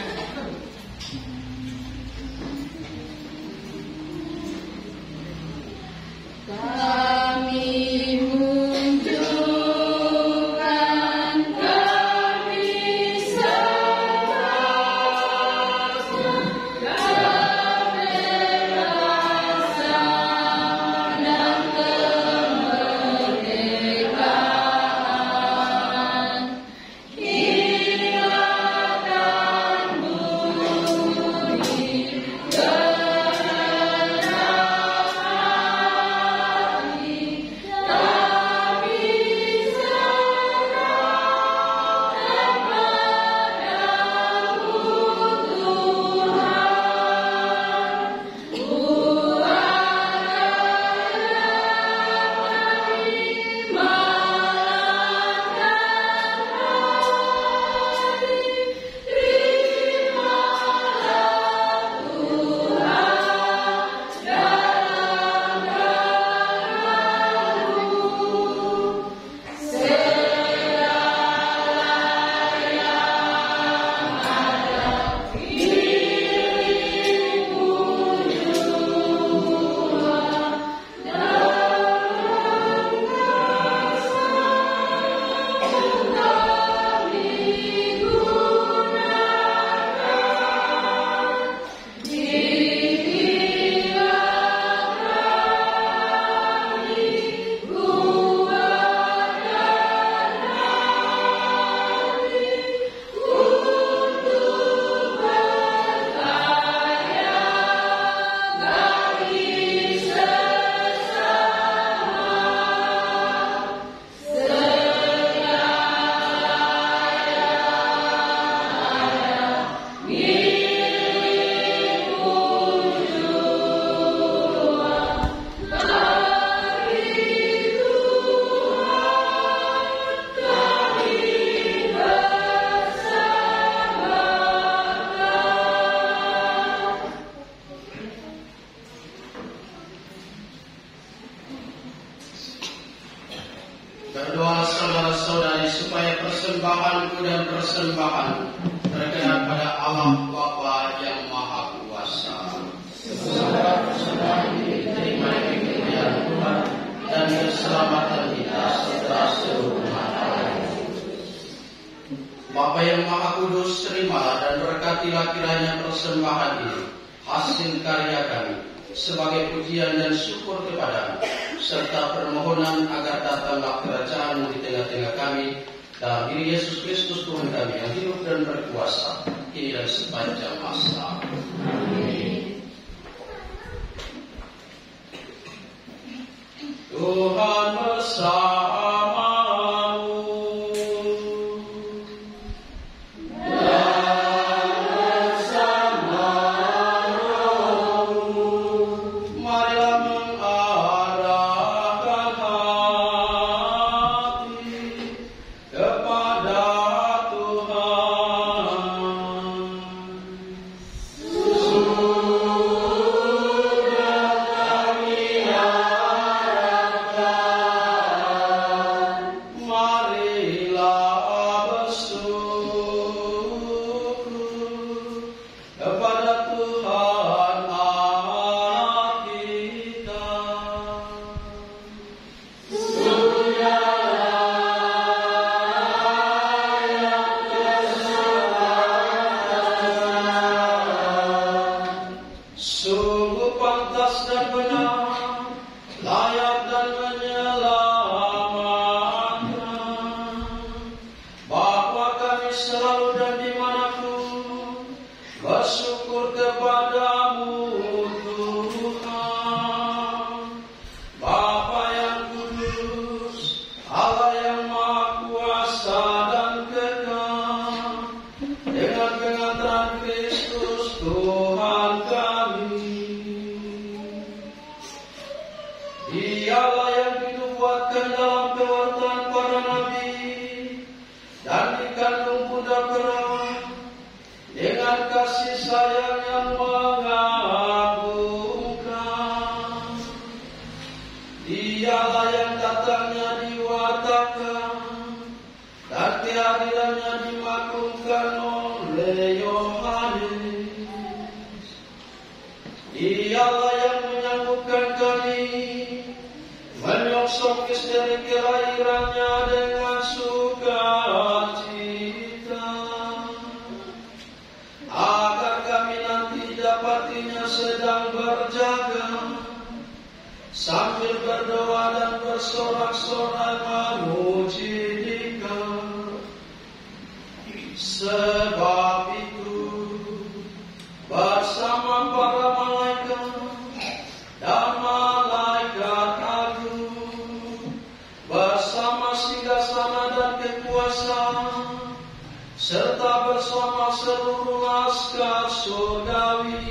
Berdoa saudara-saudari supaya persembahanku dan persembahan terkenan pada Allah Bapa yang Maha Kuasa. Persembahan ini diterima dengan kemuliaan Tuhan dan keselamatan kita serta seluruh umat Allah. Bapa yang Maha Kudus, terimalah dan berkatilah kiranya persembahan ini hasil karya kami sebagai pujian dan syukur kepadamu, serta permohonan agar datanglah kerajaan-Mu di tengah-tengah kami dalam diri Yesus Kristus Tuhan kami yang hidup dan berkuasa kini dan sepanjang masa. Amin. Tuhan bersamamu. Serta bersama seluruh laskar surgawi,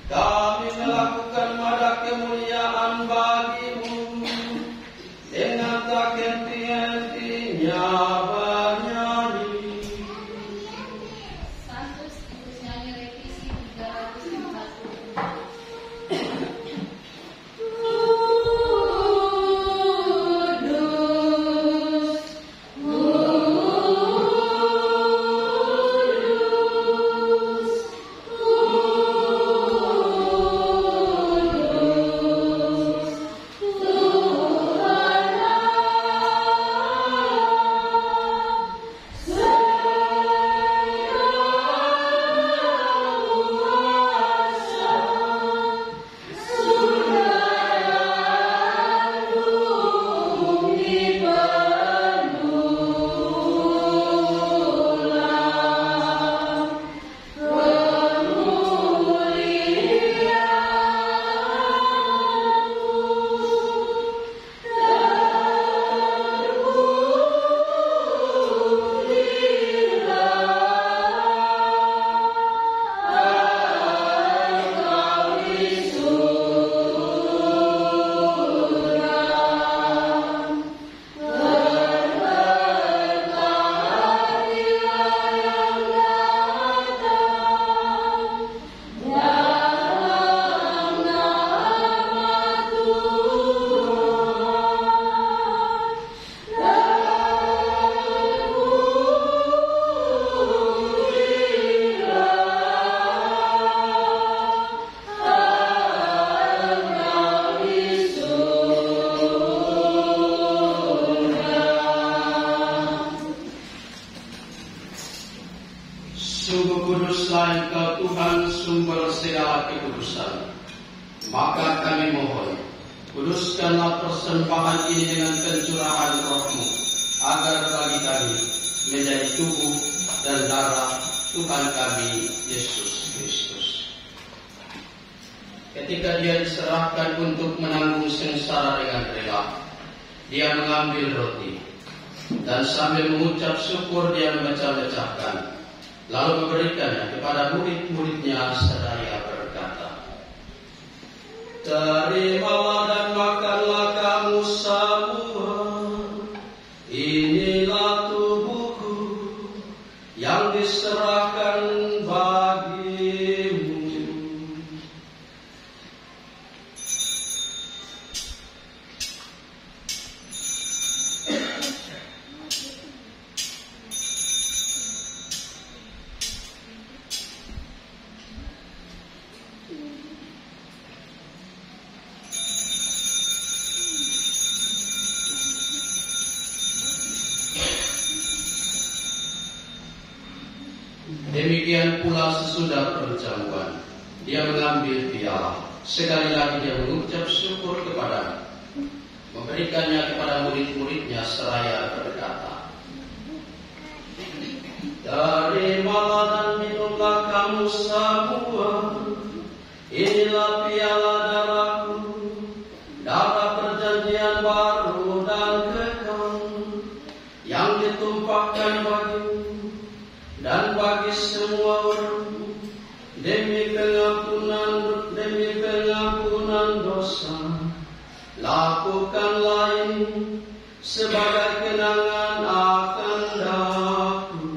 kami melakukan mada kemuliaan bagi-Mu dengan tak henti-hentinya bernyanyi. Santus untuk nyanyi revisi 340. Kudus, selain Kau Tuhan sumber segala kekudusan. Maka kami mohon, kuduskanlah persembahan ini dengan pencurahan Roh-Mu, agar bagi kami menjadi tubuh dan darah Tuhan kami Yesus Kristus. Ketika Dia diserahkan untuk menanggung sengsara dengan rela, Dia mengambil roti dan sambil mengucap syukur Dia memecah-mecahkan, lalu memberikannya kepada murid-muridnya seraya berkata, "Terimalah dan makanlah kamu semua, inilah tubuhku yang diserahkan bagimu." Demikian pula sesudah perjamuan, Dia mengambil piala. Sekali lagi Dia mengucap syukur kepada, memberikannya kepada murid-muridnya seraya berkata, "Terimalah dan minumlah kamu semua, inilah piala darahku, darah perjanjian baru dan kekal, yang ditumpahkan bagimu dan bagi semua orang demi pengampunan dosa. Lakukanlah ini sebagai kenangan akan aku."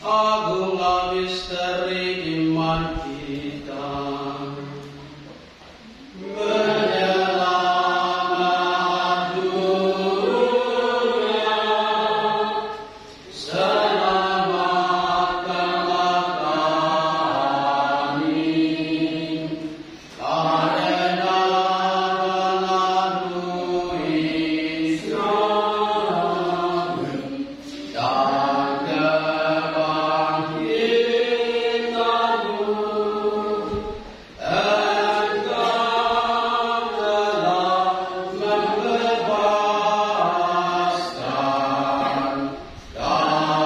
Agunglah misteri iman kita, menyelamat dunia, selamatkanlah kami, karena melalui Islam dan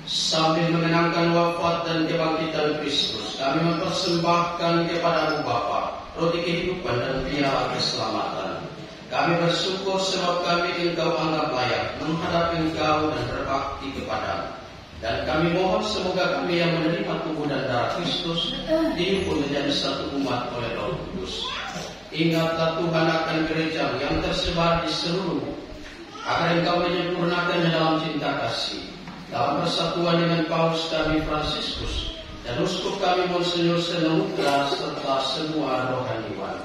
sambil mengenangkan wafat dan kebangkitan Kristus, kami mempersembahkan kepadamu Bapa roti kehidupan dan piala keselamatan. Kami bersyukur sebab kami Engkau anggap layak menghadap Engkau dan berbakti kepadamu. Dan kami mohon semoga kami yang menerima tubuh dan darah Kristus dihimpun menjadi satu umat oleh Roh Kudus. Ingatlah Tuhan akan gereja yang tersebar di seluruh, agar Engkau menyempurnakannya dalam cinta kasih, dalam persatuan dengan Paus kami Fransiskus dan uskup kami Monsinyur Senehutra serta semua rohaniwan.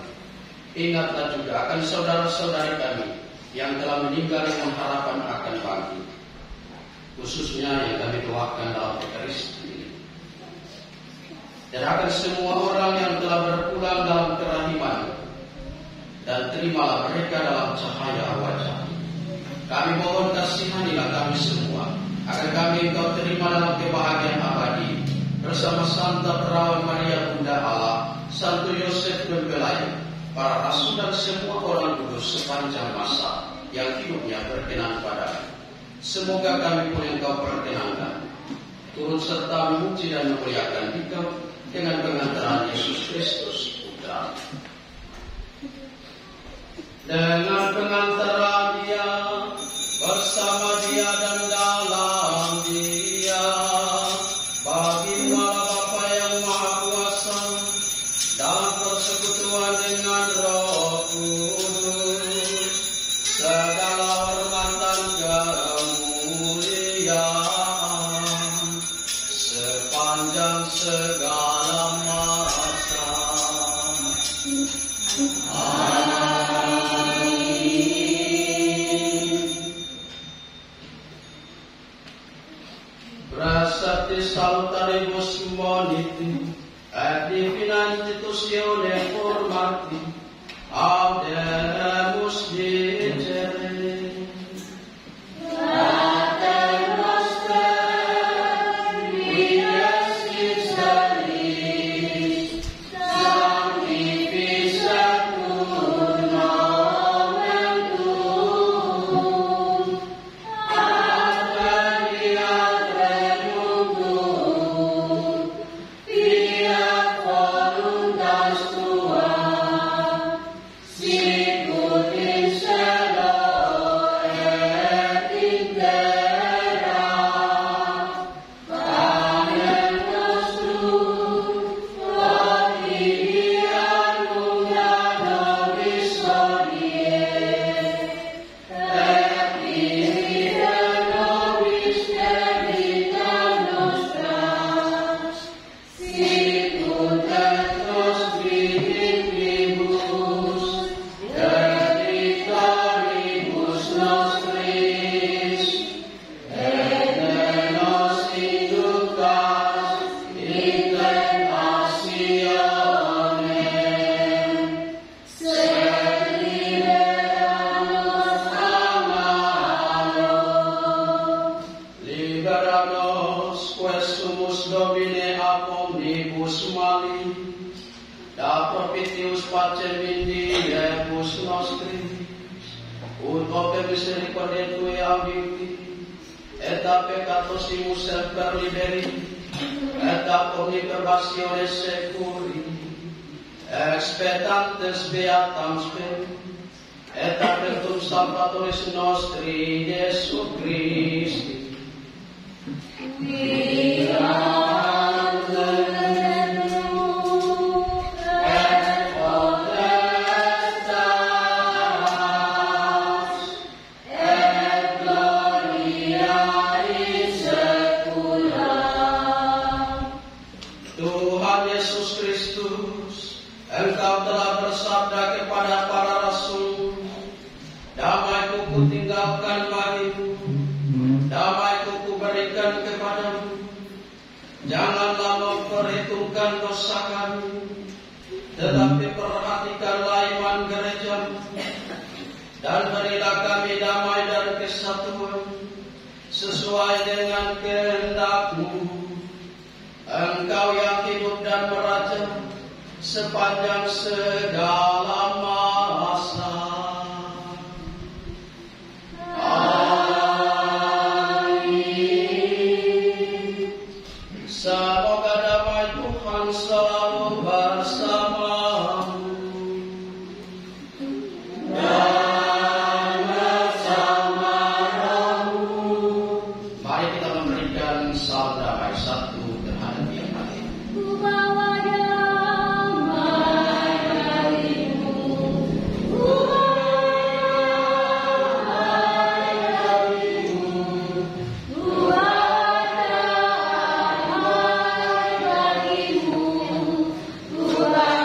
Ingatlah juga akan saudara-saudari kami yang telah meninggal dengan harapan akan bangkit, khususnya yang kami doakan dalam Ekaristi, dan akan semua orang yang telah berpulang dalam kerahiman, dan terimalah mereka dalam cahaya wajah. Kami mohon kasihanilah kami semua, agar kami Engkau terima dalam kebahagiaan abadi bersama Santa Perawan Maria Bunda Allah, Santo Yosef Mempelai, para rasul dan semua orang kudus sepanjang masa yang hidupnya berkenan padamu. Semoga kami pun Engkau perkenankan, turut serta memuji dan memuliakan Engkau dengan pengantaran Yesus Kristus Putra. Dengan pengantaran Dia, bersama Dia dan dalam Dia, bagi Allah Bapa yang Maha Kuasa, dalam persekutuan dengan Roh Kudus, et divina institutione formati, audemus dicere. Expectantes beatam spem, et aperitum salvatoris nostri Iesu Christi. Janganlah memperhitungkan dosa kami, tetapi perhatikanlah iman gereja-Mu, dan berilah kami damai dan kesatuan sesuai dengan kehendak-Mu. Engkau yang hidup dan meraja sepanjang segala masa. Semoga damai Tuhan selalu bersamamu dan bersama rohmu. Mari kita memberikan salam damai satu terhadap yang lain. Ku bawa damai darimu, ku bawa darimu, ku bawa damai bagimu, ku bawa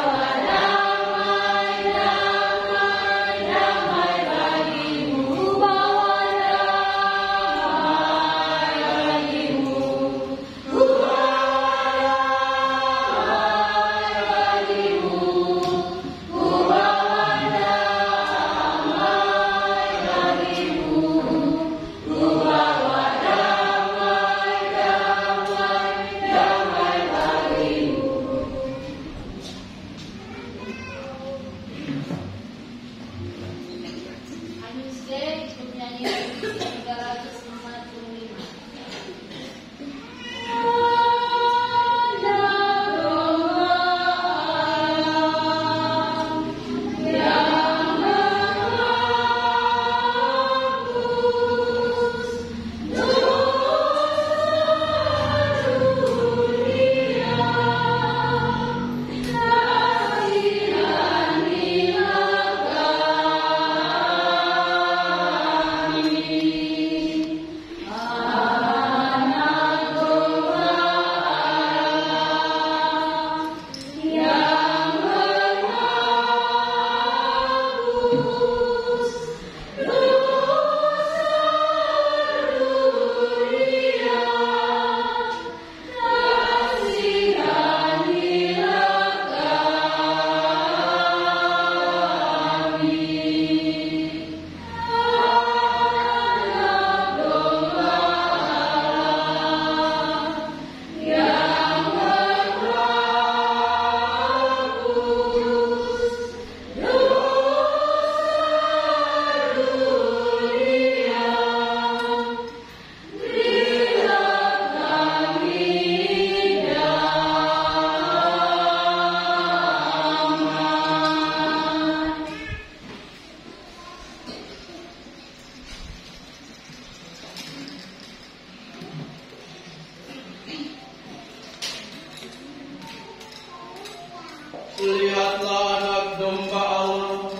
Lihatlah anak domba Allah,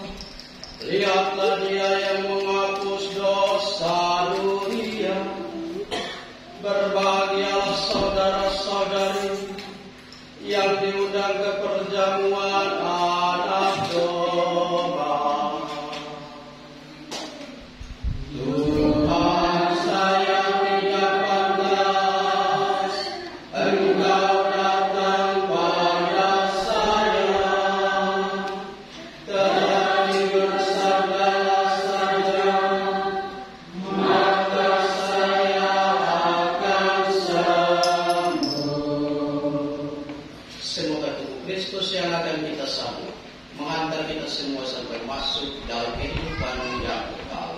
lihatlah dia yang menghapus dosa dunia. Berbahagialah saudara-saudari yang diundang ke perjamuan anak domba. Tuhan sayang tidak pantas Engkau datang pada saya, tetapi bersabdalah saja, maka saya akan sembuh. Semoga tubuh Kristus yang akan kita sambut mengantar kita semua sampai masuk dalam kehidupan yang kekal.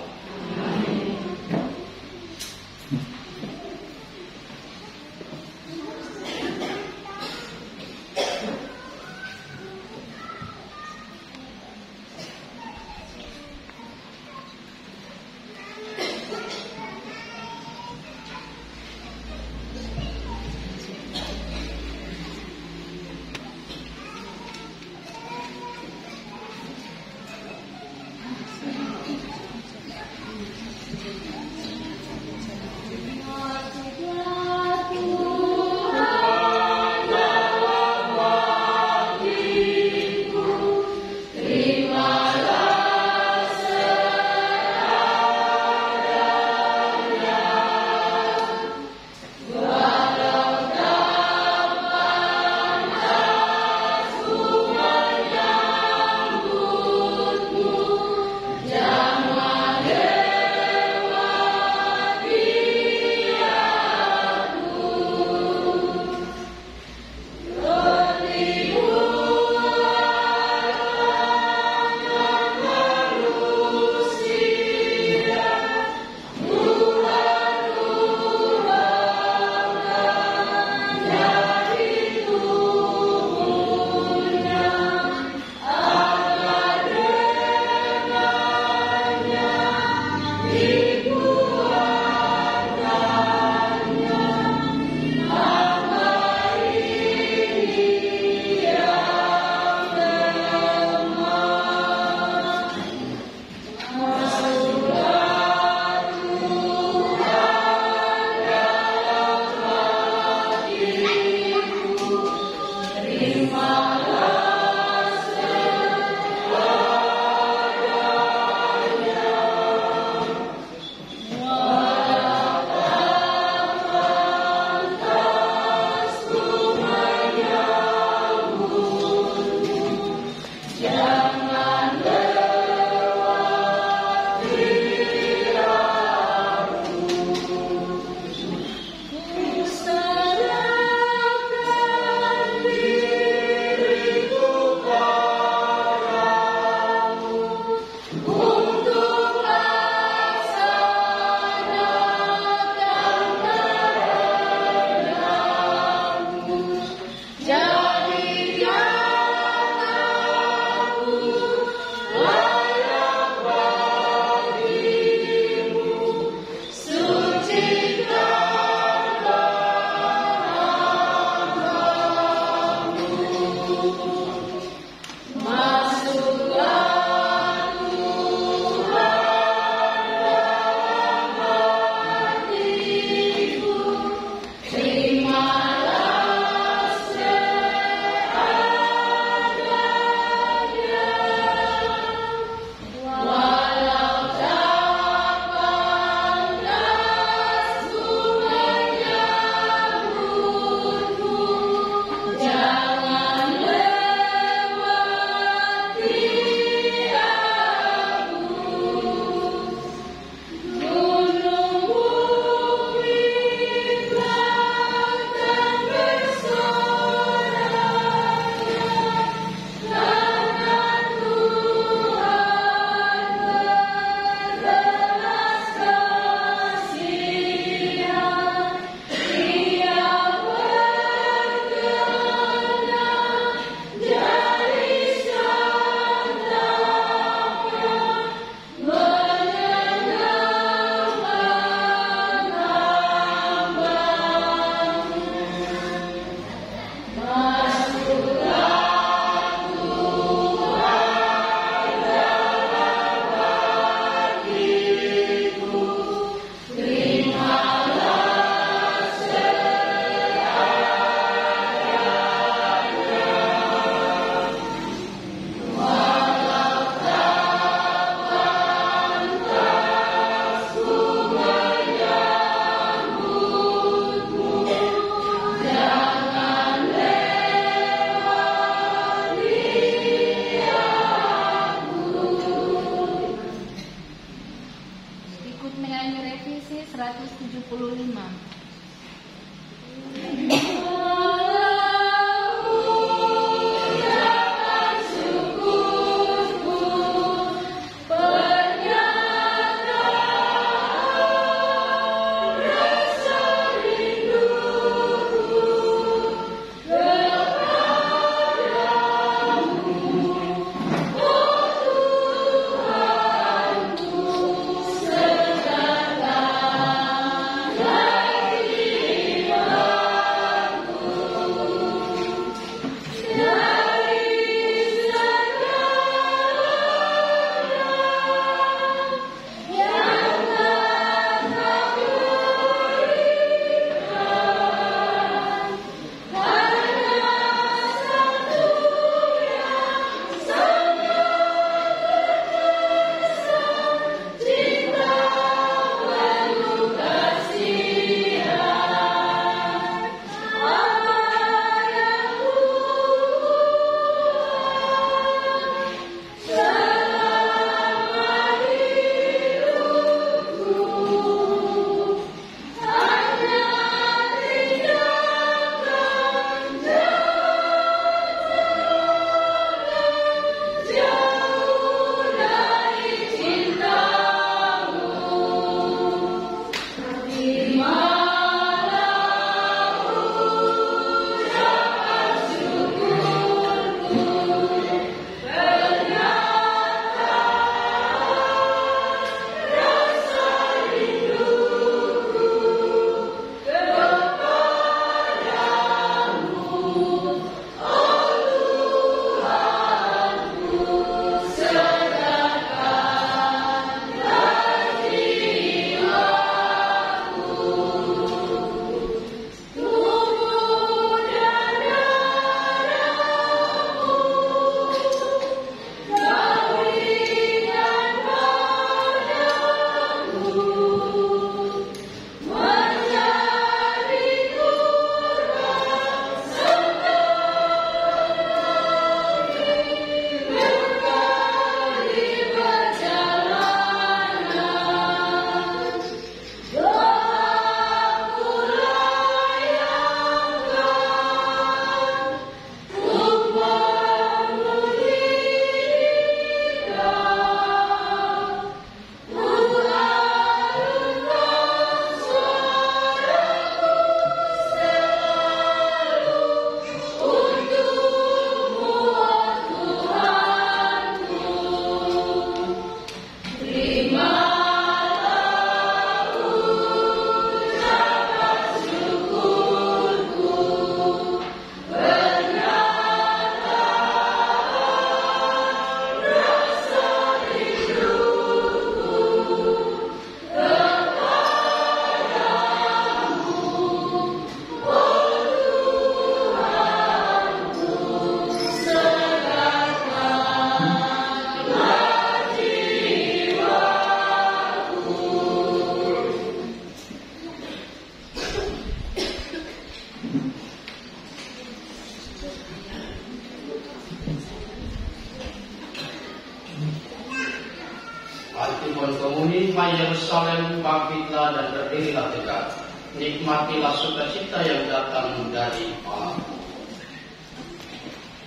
Tuhan Komuni, Mai Yerusalem, bangkitlah dan berdirilah tegak. Nikmatilah sukacita yang datang dari Allah.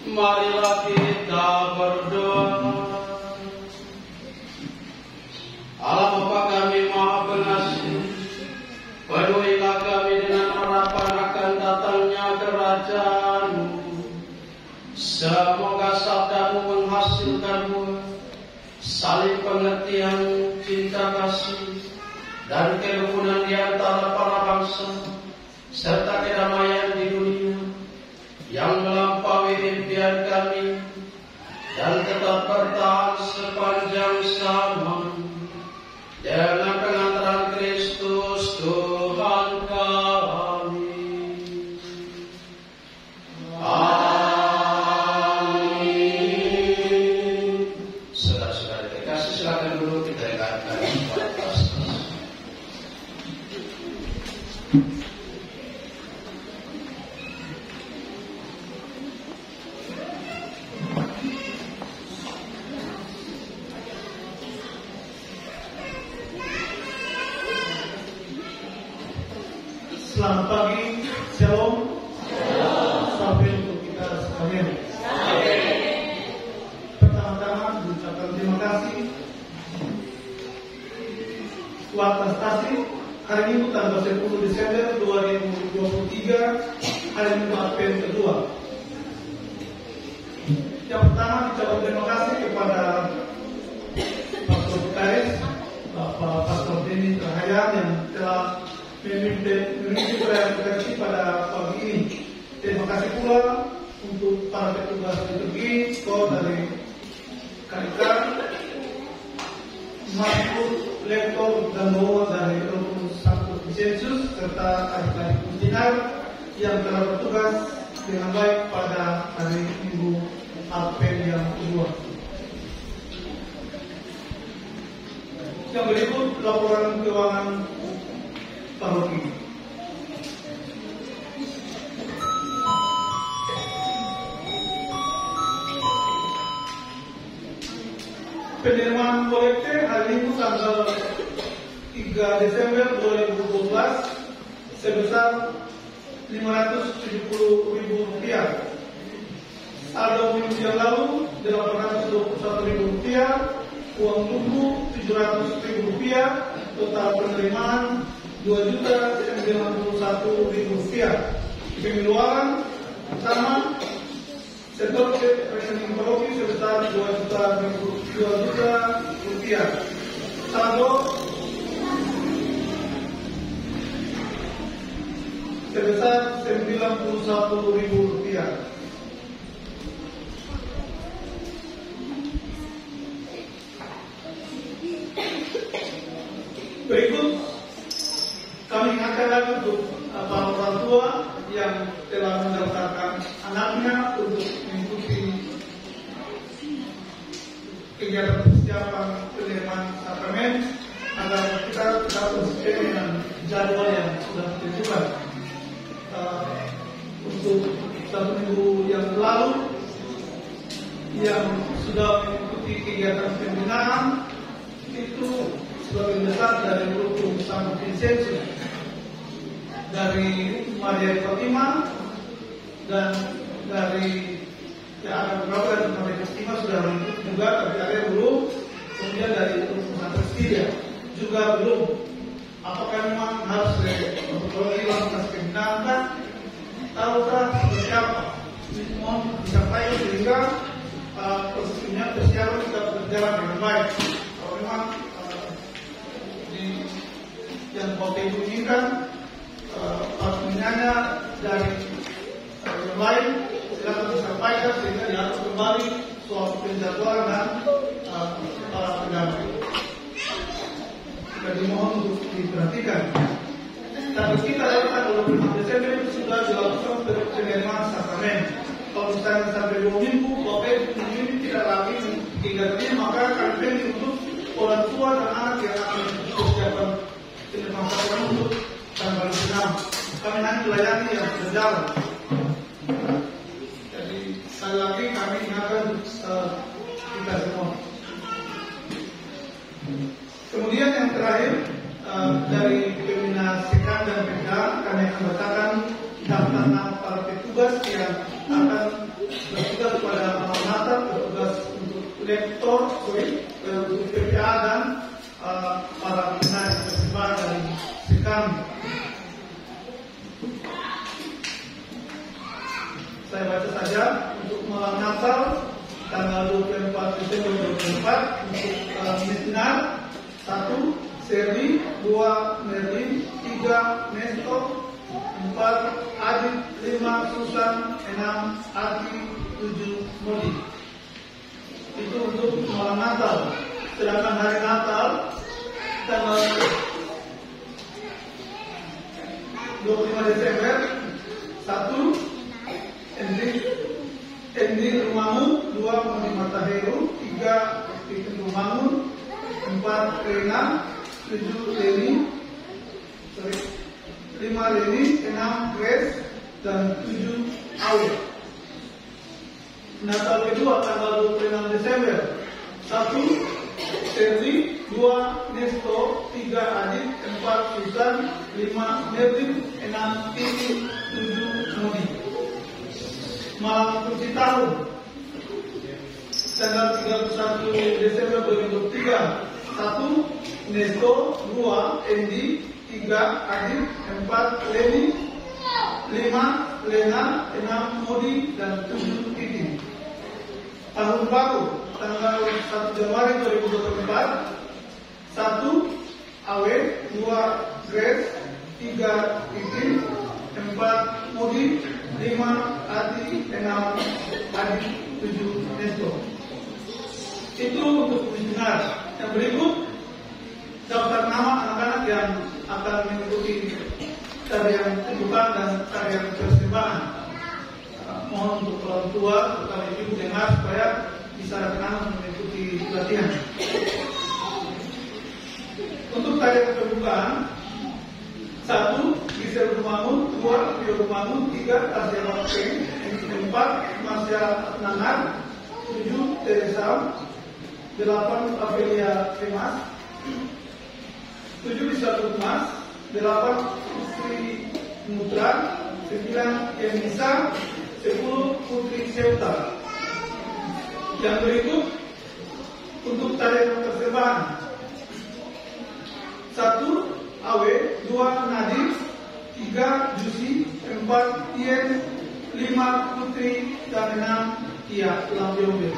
Marilah kita berdoa. Allah Bapa kami Maha Pengasih, penuhilah kami dengan harapan akan datangnya kerajaan-Mu. Semoga sabda-Mu menghasilkan buah, saling pengertian, cinta kasih, dan kerukunan di antara para bangsa, serta kedamaian di dunia yang melampaui impian kami dan tetap bertahan sepanjang zaman dengan pengantaran Kristus Tuhan kami. Amin. Saudara-saudara terkasih, silakan duduk, kita dengarkan suara pastor. Selamat pagi, shalom. Sampai untuk kita sekalian. Pertama-tama mengucapkan terima kasih buat prestasi hari Minggu tanggal 10 Desember 2023, hari Minggu Advent kedua. Yang pertama, ucapkan terima kasih kepada Pastor Karis, Bapak Pastor Denny Terhayan yang telah memimpin presentasi pada pagi ini. Terima kasih pula untuk para petugas liturgi, skor dari Kalikan, Masuk, Lektor, dan Bawa dari Rukun Santo Vincentus, serta adik-adik Kuntinar yang telah bertugas dengan baik pada hari Minggu Advent yang kedua. Yang berikut laporan keuangan paroki. Penerimaan kolekte hari Minggu tanggal 3 Desember 2012 sebesar Rp570.000. Saldo minggu yang lalu Rp821.000, uang tunggu Rp700.000, total penerimaan Rp2.091.000. Pengeluaran sama sektor rekening paroki sebesar Rp2.000. Saldo sebesar Rp91.000. Berikut kami ingatkan lagi untuk para orang tua yang telah mendaftarkan anaknya untuk mengikuti kegiatan persiapan penerimaan sakramen agar kita tetap sesuai dengan jadwal yang sudah ditentukan. Untuk 1 minggu yang lalu yang sudah mengikuti kegiatan pembinaan itu sebagian besar dari Rukun Santo Vincentus, dari Maria Fatima, dan dari ada beberapa dari Maria Fatima sudah mengikuti juga, tapi ada yang belum. Kemudian dari Rukun Santo Cecilia juga belum. Apakah memang harus memperoleh langkah pembinaan? Tahukah seperti apa? Mohon disampaikan sehingga prosesnya persiapan kita berjalan dengan baik. Kalau memang yang Bapak Ibu inginkan pembinaannya dari yang lain, silakan disampaikan sehingga diatur kembali soal penjadwalan dan para pegawai. Jadi mohon untuk diperhatikan. Tapi kita lakukan 25 Desember itu sudah dilakukan penerimaan sakramen. Kalau misalnya sampai 2 minggu, Bapak Ibu ini tidak lagi kegiatannya, maka kami pengen untuk orang tua dan anak yang akan persiapan penerimaan sakramen untuk tanggal 6. Kami nanti melayani yang berjalan. Jadi sekali lagi kami ingatkan kita semua. terakhir dari Pembina Sekan dan Pemda, kami akan bacakan daftar nama para petugas yang akan bertugas pada malam Natal, petugas untuk lektor, untuk PPA dan para pembina persembahan dari Sekan. Saya baca saja untuk malam Natal tanggal 24 Desember 2024 untuk Misnar 1 Serdi, 2 Merlin, 3 Nesto, 4 Adit, 5 Susan, 6 Aki, 7 Modi. Itu untuk malam Natal. Sedangkan hari Natal tanggal 25 Desember 1 Endi Rumahmu, 2 Modi Mataheru, 3 Piken Rumahmu, 4 Rena, 7 Leni, 5 Leni, 6 Grace, dan 7 Awe. Natal kedua tanggal 26 Desember 1 Serdi, 2 Nesto, 3 Adit, 4 Susan, 5 Merlin, 6 Titi, 7 Modi. Malam kunci tahun tanggal 31 Desember 2023 1 Nesto, 2 Endi, 3 Adit, 4 Leni, 5 Lena, 6 Modi, dan 7 Titi. Tahun baru tanggal 1 Januari 2024 1 Awe, 2 Grace, 3 Titi, 4 Modi, 5 Adi, 6 Adi, 7 Nesto. Itu untuk benar. Yang berikut daftar nama anak-anak yang akan mengikuti tarian kehidupan dan tarian persembahan. Mohon untuk orang tua terutama ibu dengar supaya bisa anak mengikuti latihan. Untuk tarian pembukaan 1 Gisel Rumahmu, 2 Pio Rumahmu, 3 Tasya Lokeng, 4 Masya Nangar, 7 Teresa, 8 Amelia Kemas, 7 Bisa Tumas, 8 Putri Mutra, 9 Yenisa, 10 Putri Seuta. Yang berikut untuk tarian persembahan 1 Awe, 2 Nadif, 3 Jusi, 4 Tien, 5 Putri, dan 6 Tia Lampiombe.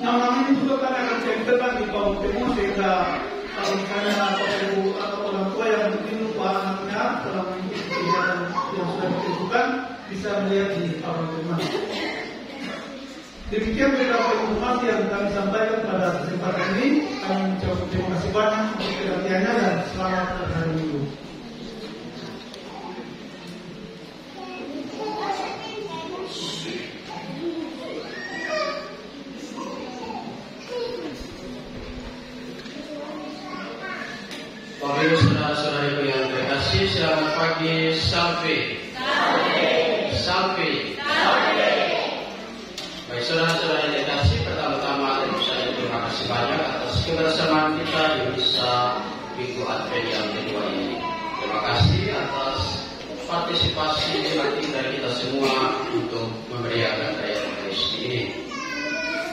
Nama-nama ini juga kan akan saya tekan di bawah temu sehingga kalau misalnya Bapak Ibu atau orang tua yang mungkin lupa anaknya dalam mengikuti kegiatan yang sudah ditentukan bisa melihat di bawah temu. Demikian beberapa informasi yang kami sampaikan pada kesempatan ini. Kami mengucapkan terima kasih banyak untuk perhatiannya dan selamat hari Minggu. Bapak Ibu saudara-saudariku yang terkasih, selamat pagi. Salve. Salve. Baik saudara-saudara yang terkasih, pertama-tama tentu saja terima kasih banyak atas kebersamaan kita di misa Minggu Advent yang kedua ini. Terima kasih atas partisipasi aktif dari kita semua untuk memeriahkan perayaan Ekaristi ini.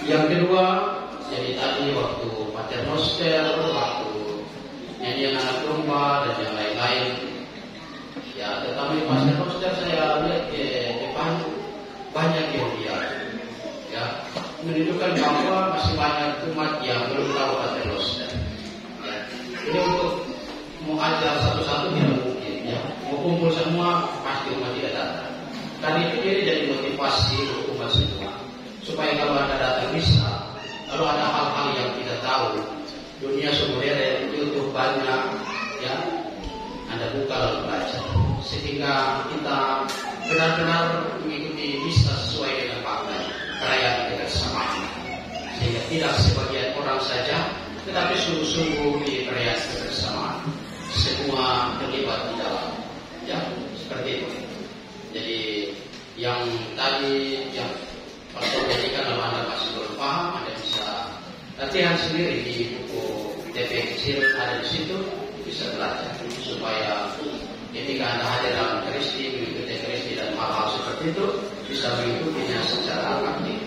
Yang kedua, jadi tadi waktu Paternoster, waktu nyanyian anak domba dan yang lain-lain. Ya, tetapi Paternoster saya lihat di depan banyak yang lihat. Ya, menunjukkan bahwa masih banyak umat yang belum tahu Paternoster. Ya, ini untuk mau ajar satu-satu tidak mungkin. Ya, mau kumpul semua pasti umat tidak datang. Karena itu jadi motivasi untuk umat semua supaya kalau Anda datang bisa, kalau ada hal-hal yang tidak tahu, dunia modern YouTube banyak, ya, Anda buka lalu baca, sehingga kita benar-benar mengikuti misa sesuai dengan makna perayaan kebersamaan, sehingga tidak sebagian orang saja, tetapi sungguh-sungguh di perayaan kebersamaan, semua terlibat di dalam, ya, seperti itu. Jadi yang tadi yang Pastor jadikan kalau Anda masih belum paham, Anda bisa latihan sendiri di buku TP kecil ada di situ, bisa belajar supaya ketika Anda hadir dalam Kristi, mengikuti Kristi dan hal-hal seperti itu bisa mengikutinya secara aktif.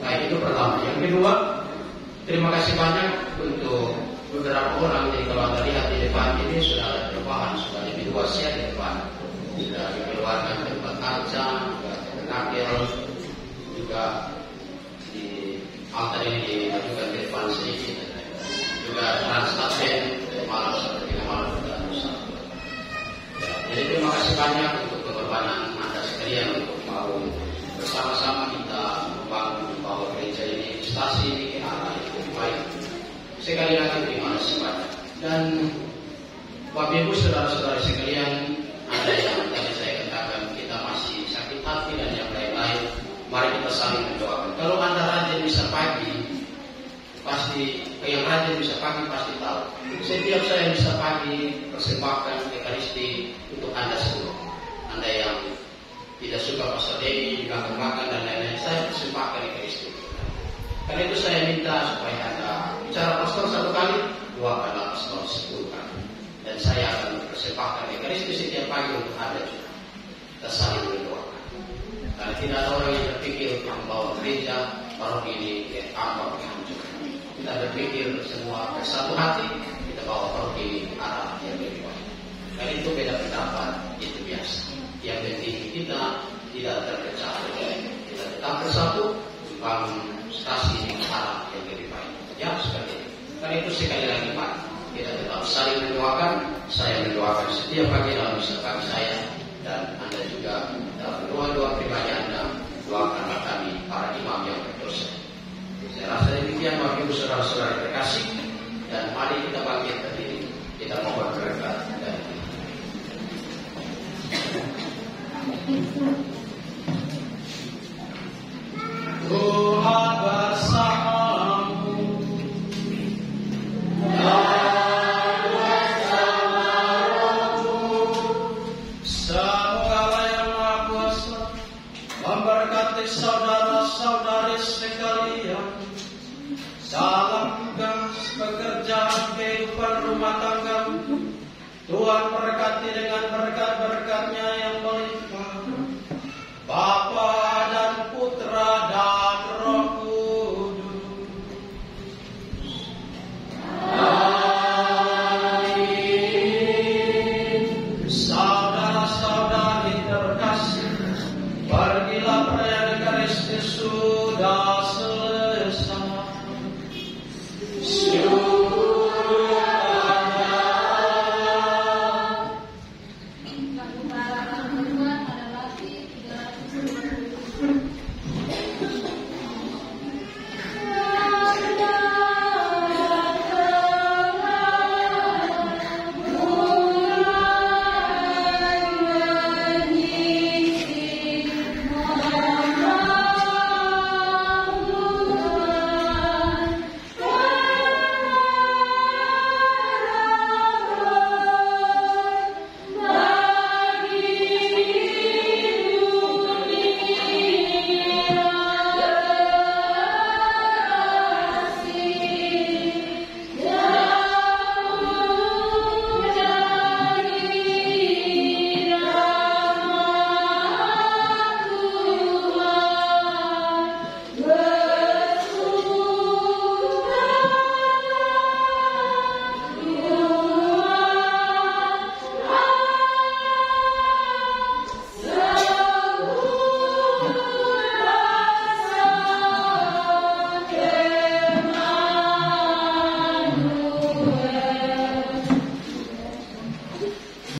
Baik, itu pertama. Yang kedua, terima kasih banyak untuk beberapa orang. Jadi kalau Anda lihat di depan ini sudah ada perubahan, sudah lebih luas ya di depan. Sudah dikeluarkan tempat kaca, juga tenakel, juga di altar ini dimajukan ke depan sedikit. Juga translaten malam seperti malam dan lusa. Jadi terima kasih banyak untuk pengorbanan Anda sekalian untuk mau bersama-sama kita membangun bahwa gereja ini stasi ini ke arah yang lebih baik. Sekali lagi terima kasih banyak. Dan Bapak Ibu saudara-saudara sekalian, ada yang tadi saya katakan kita masih sakit hati dan yang lain-lain. Mari kita saling mendoakan. Kalau Anda rajin bisa pagi, pasti yang rajin bisa pagi pasti tahu. Setiap saya bisa pagi persembahkan Ekaristi untuk Anda semua. Anda yang tidak suka pasal Dewi, juga makan dan lain-lain, saya persembahkan Ekaristi. Karena itu saya minta supaya Anda bicara pastor satu kali, doakanlah pastor 10 kali. Dan saya akan persembahkan Ekaristi setiap pagi untuk Anda juga. Kita saling mendoakan. Karena tidak ada orang yang berpikir untuk membawa gereja paroki ini ke apa kehancuran. Kita berpikir semua bersatu hati, kita bawa paroki ini ke arah yang lebih baik. Dan itu beda pendapat, itu biasa. Yang penting kita tidak terpecah. Kita tetap bersatu, membangun stasi ini ke arah yang lebih baik. Ya, seperti itu. Karena itu sekali lagi Pak, kita tetap saling mendoakan. Saya mendoakan setiap pagi dalam misa pagi saya, dan Anda juga dalam doa-doa pribadi Anda doakanlah kami para imam yang berdosa. Saya rasa demikian Bapak Ibu saudara-saudara terkasih, dan mari kita bangkit berdiri, kita mohon berkat dari Tuhan bersamamu. Saudara-saudari sekalian, dalam tugas pekerjaan kehidupan rumah tangga, Tuhan berkati dengan berkat-berkat-Nya yang melimpah, Bapa dan Putra dan Roh Kudus. Amin. Saudara-saudari terkasih, pergilah perayaan Ekaristi sudah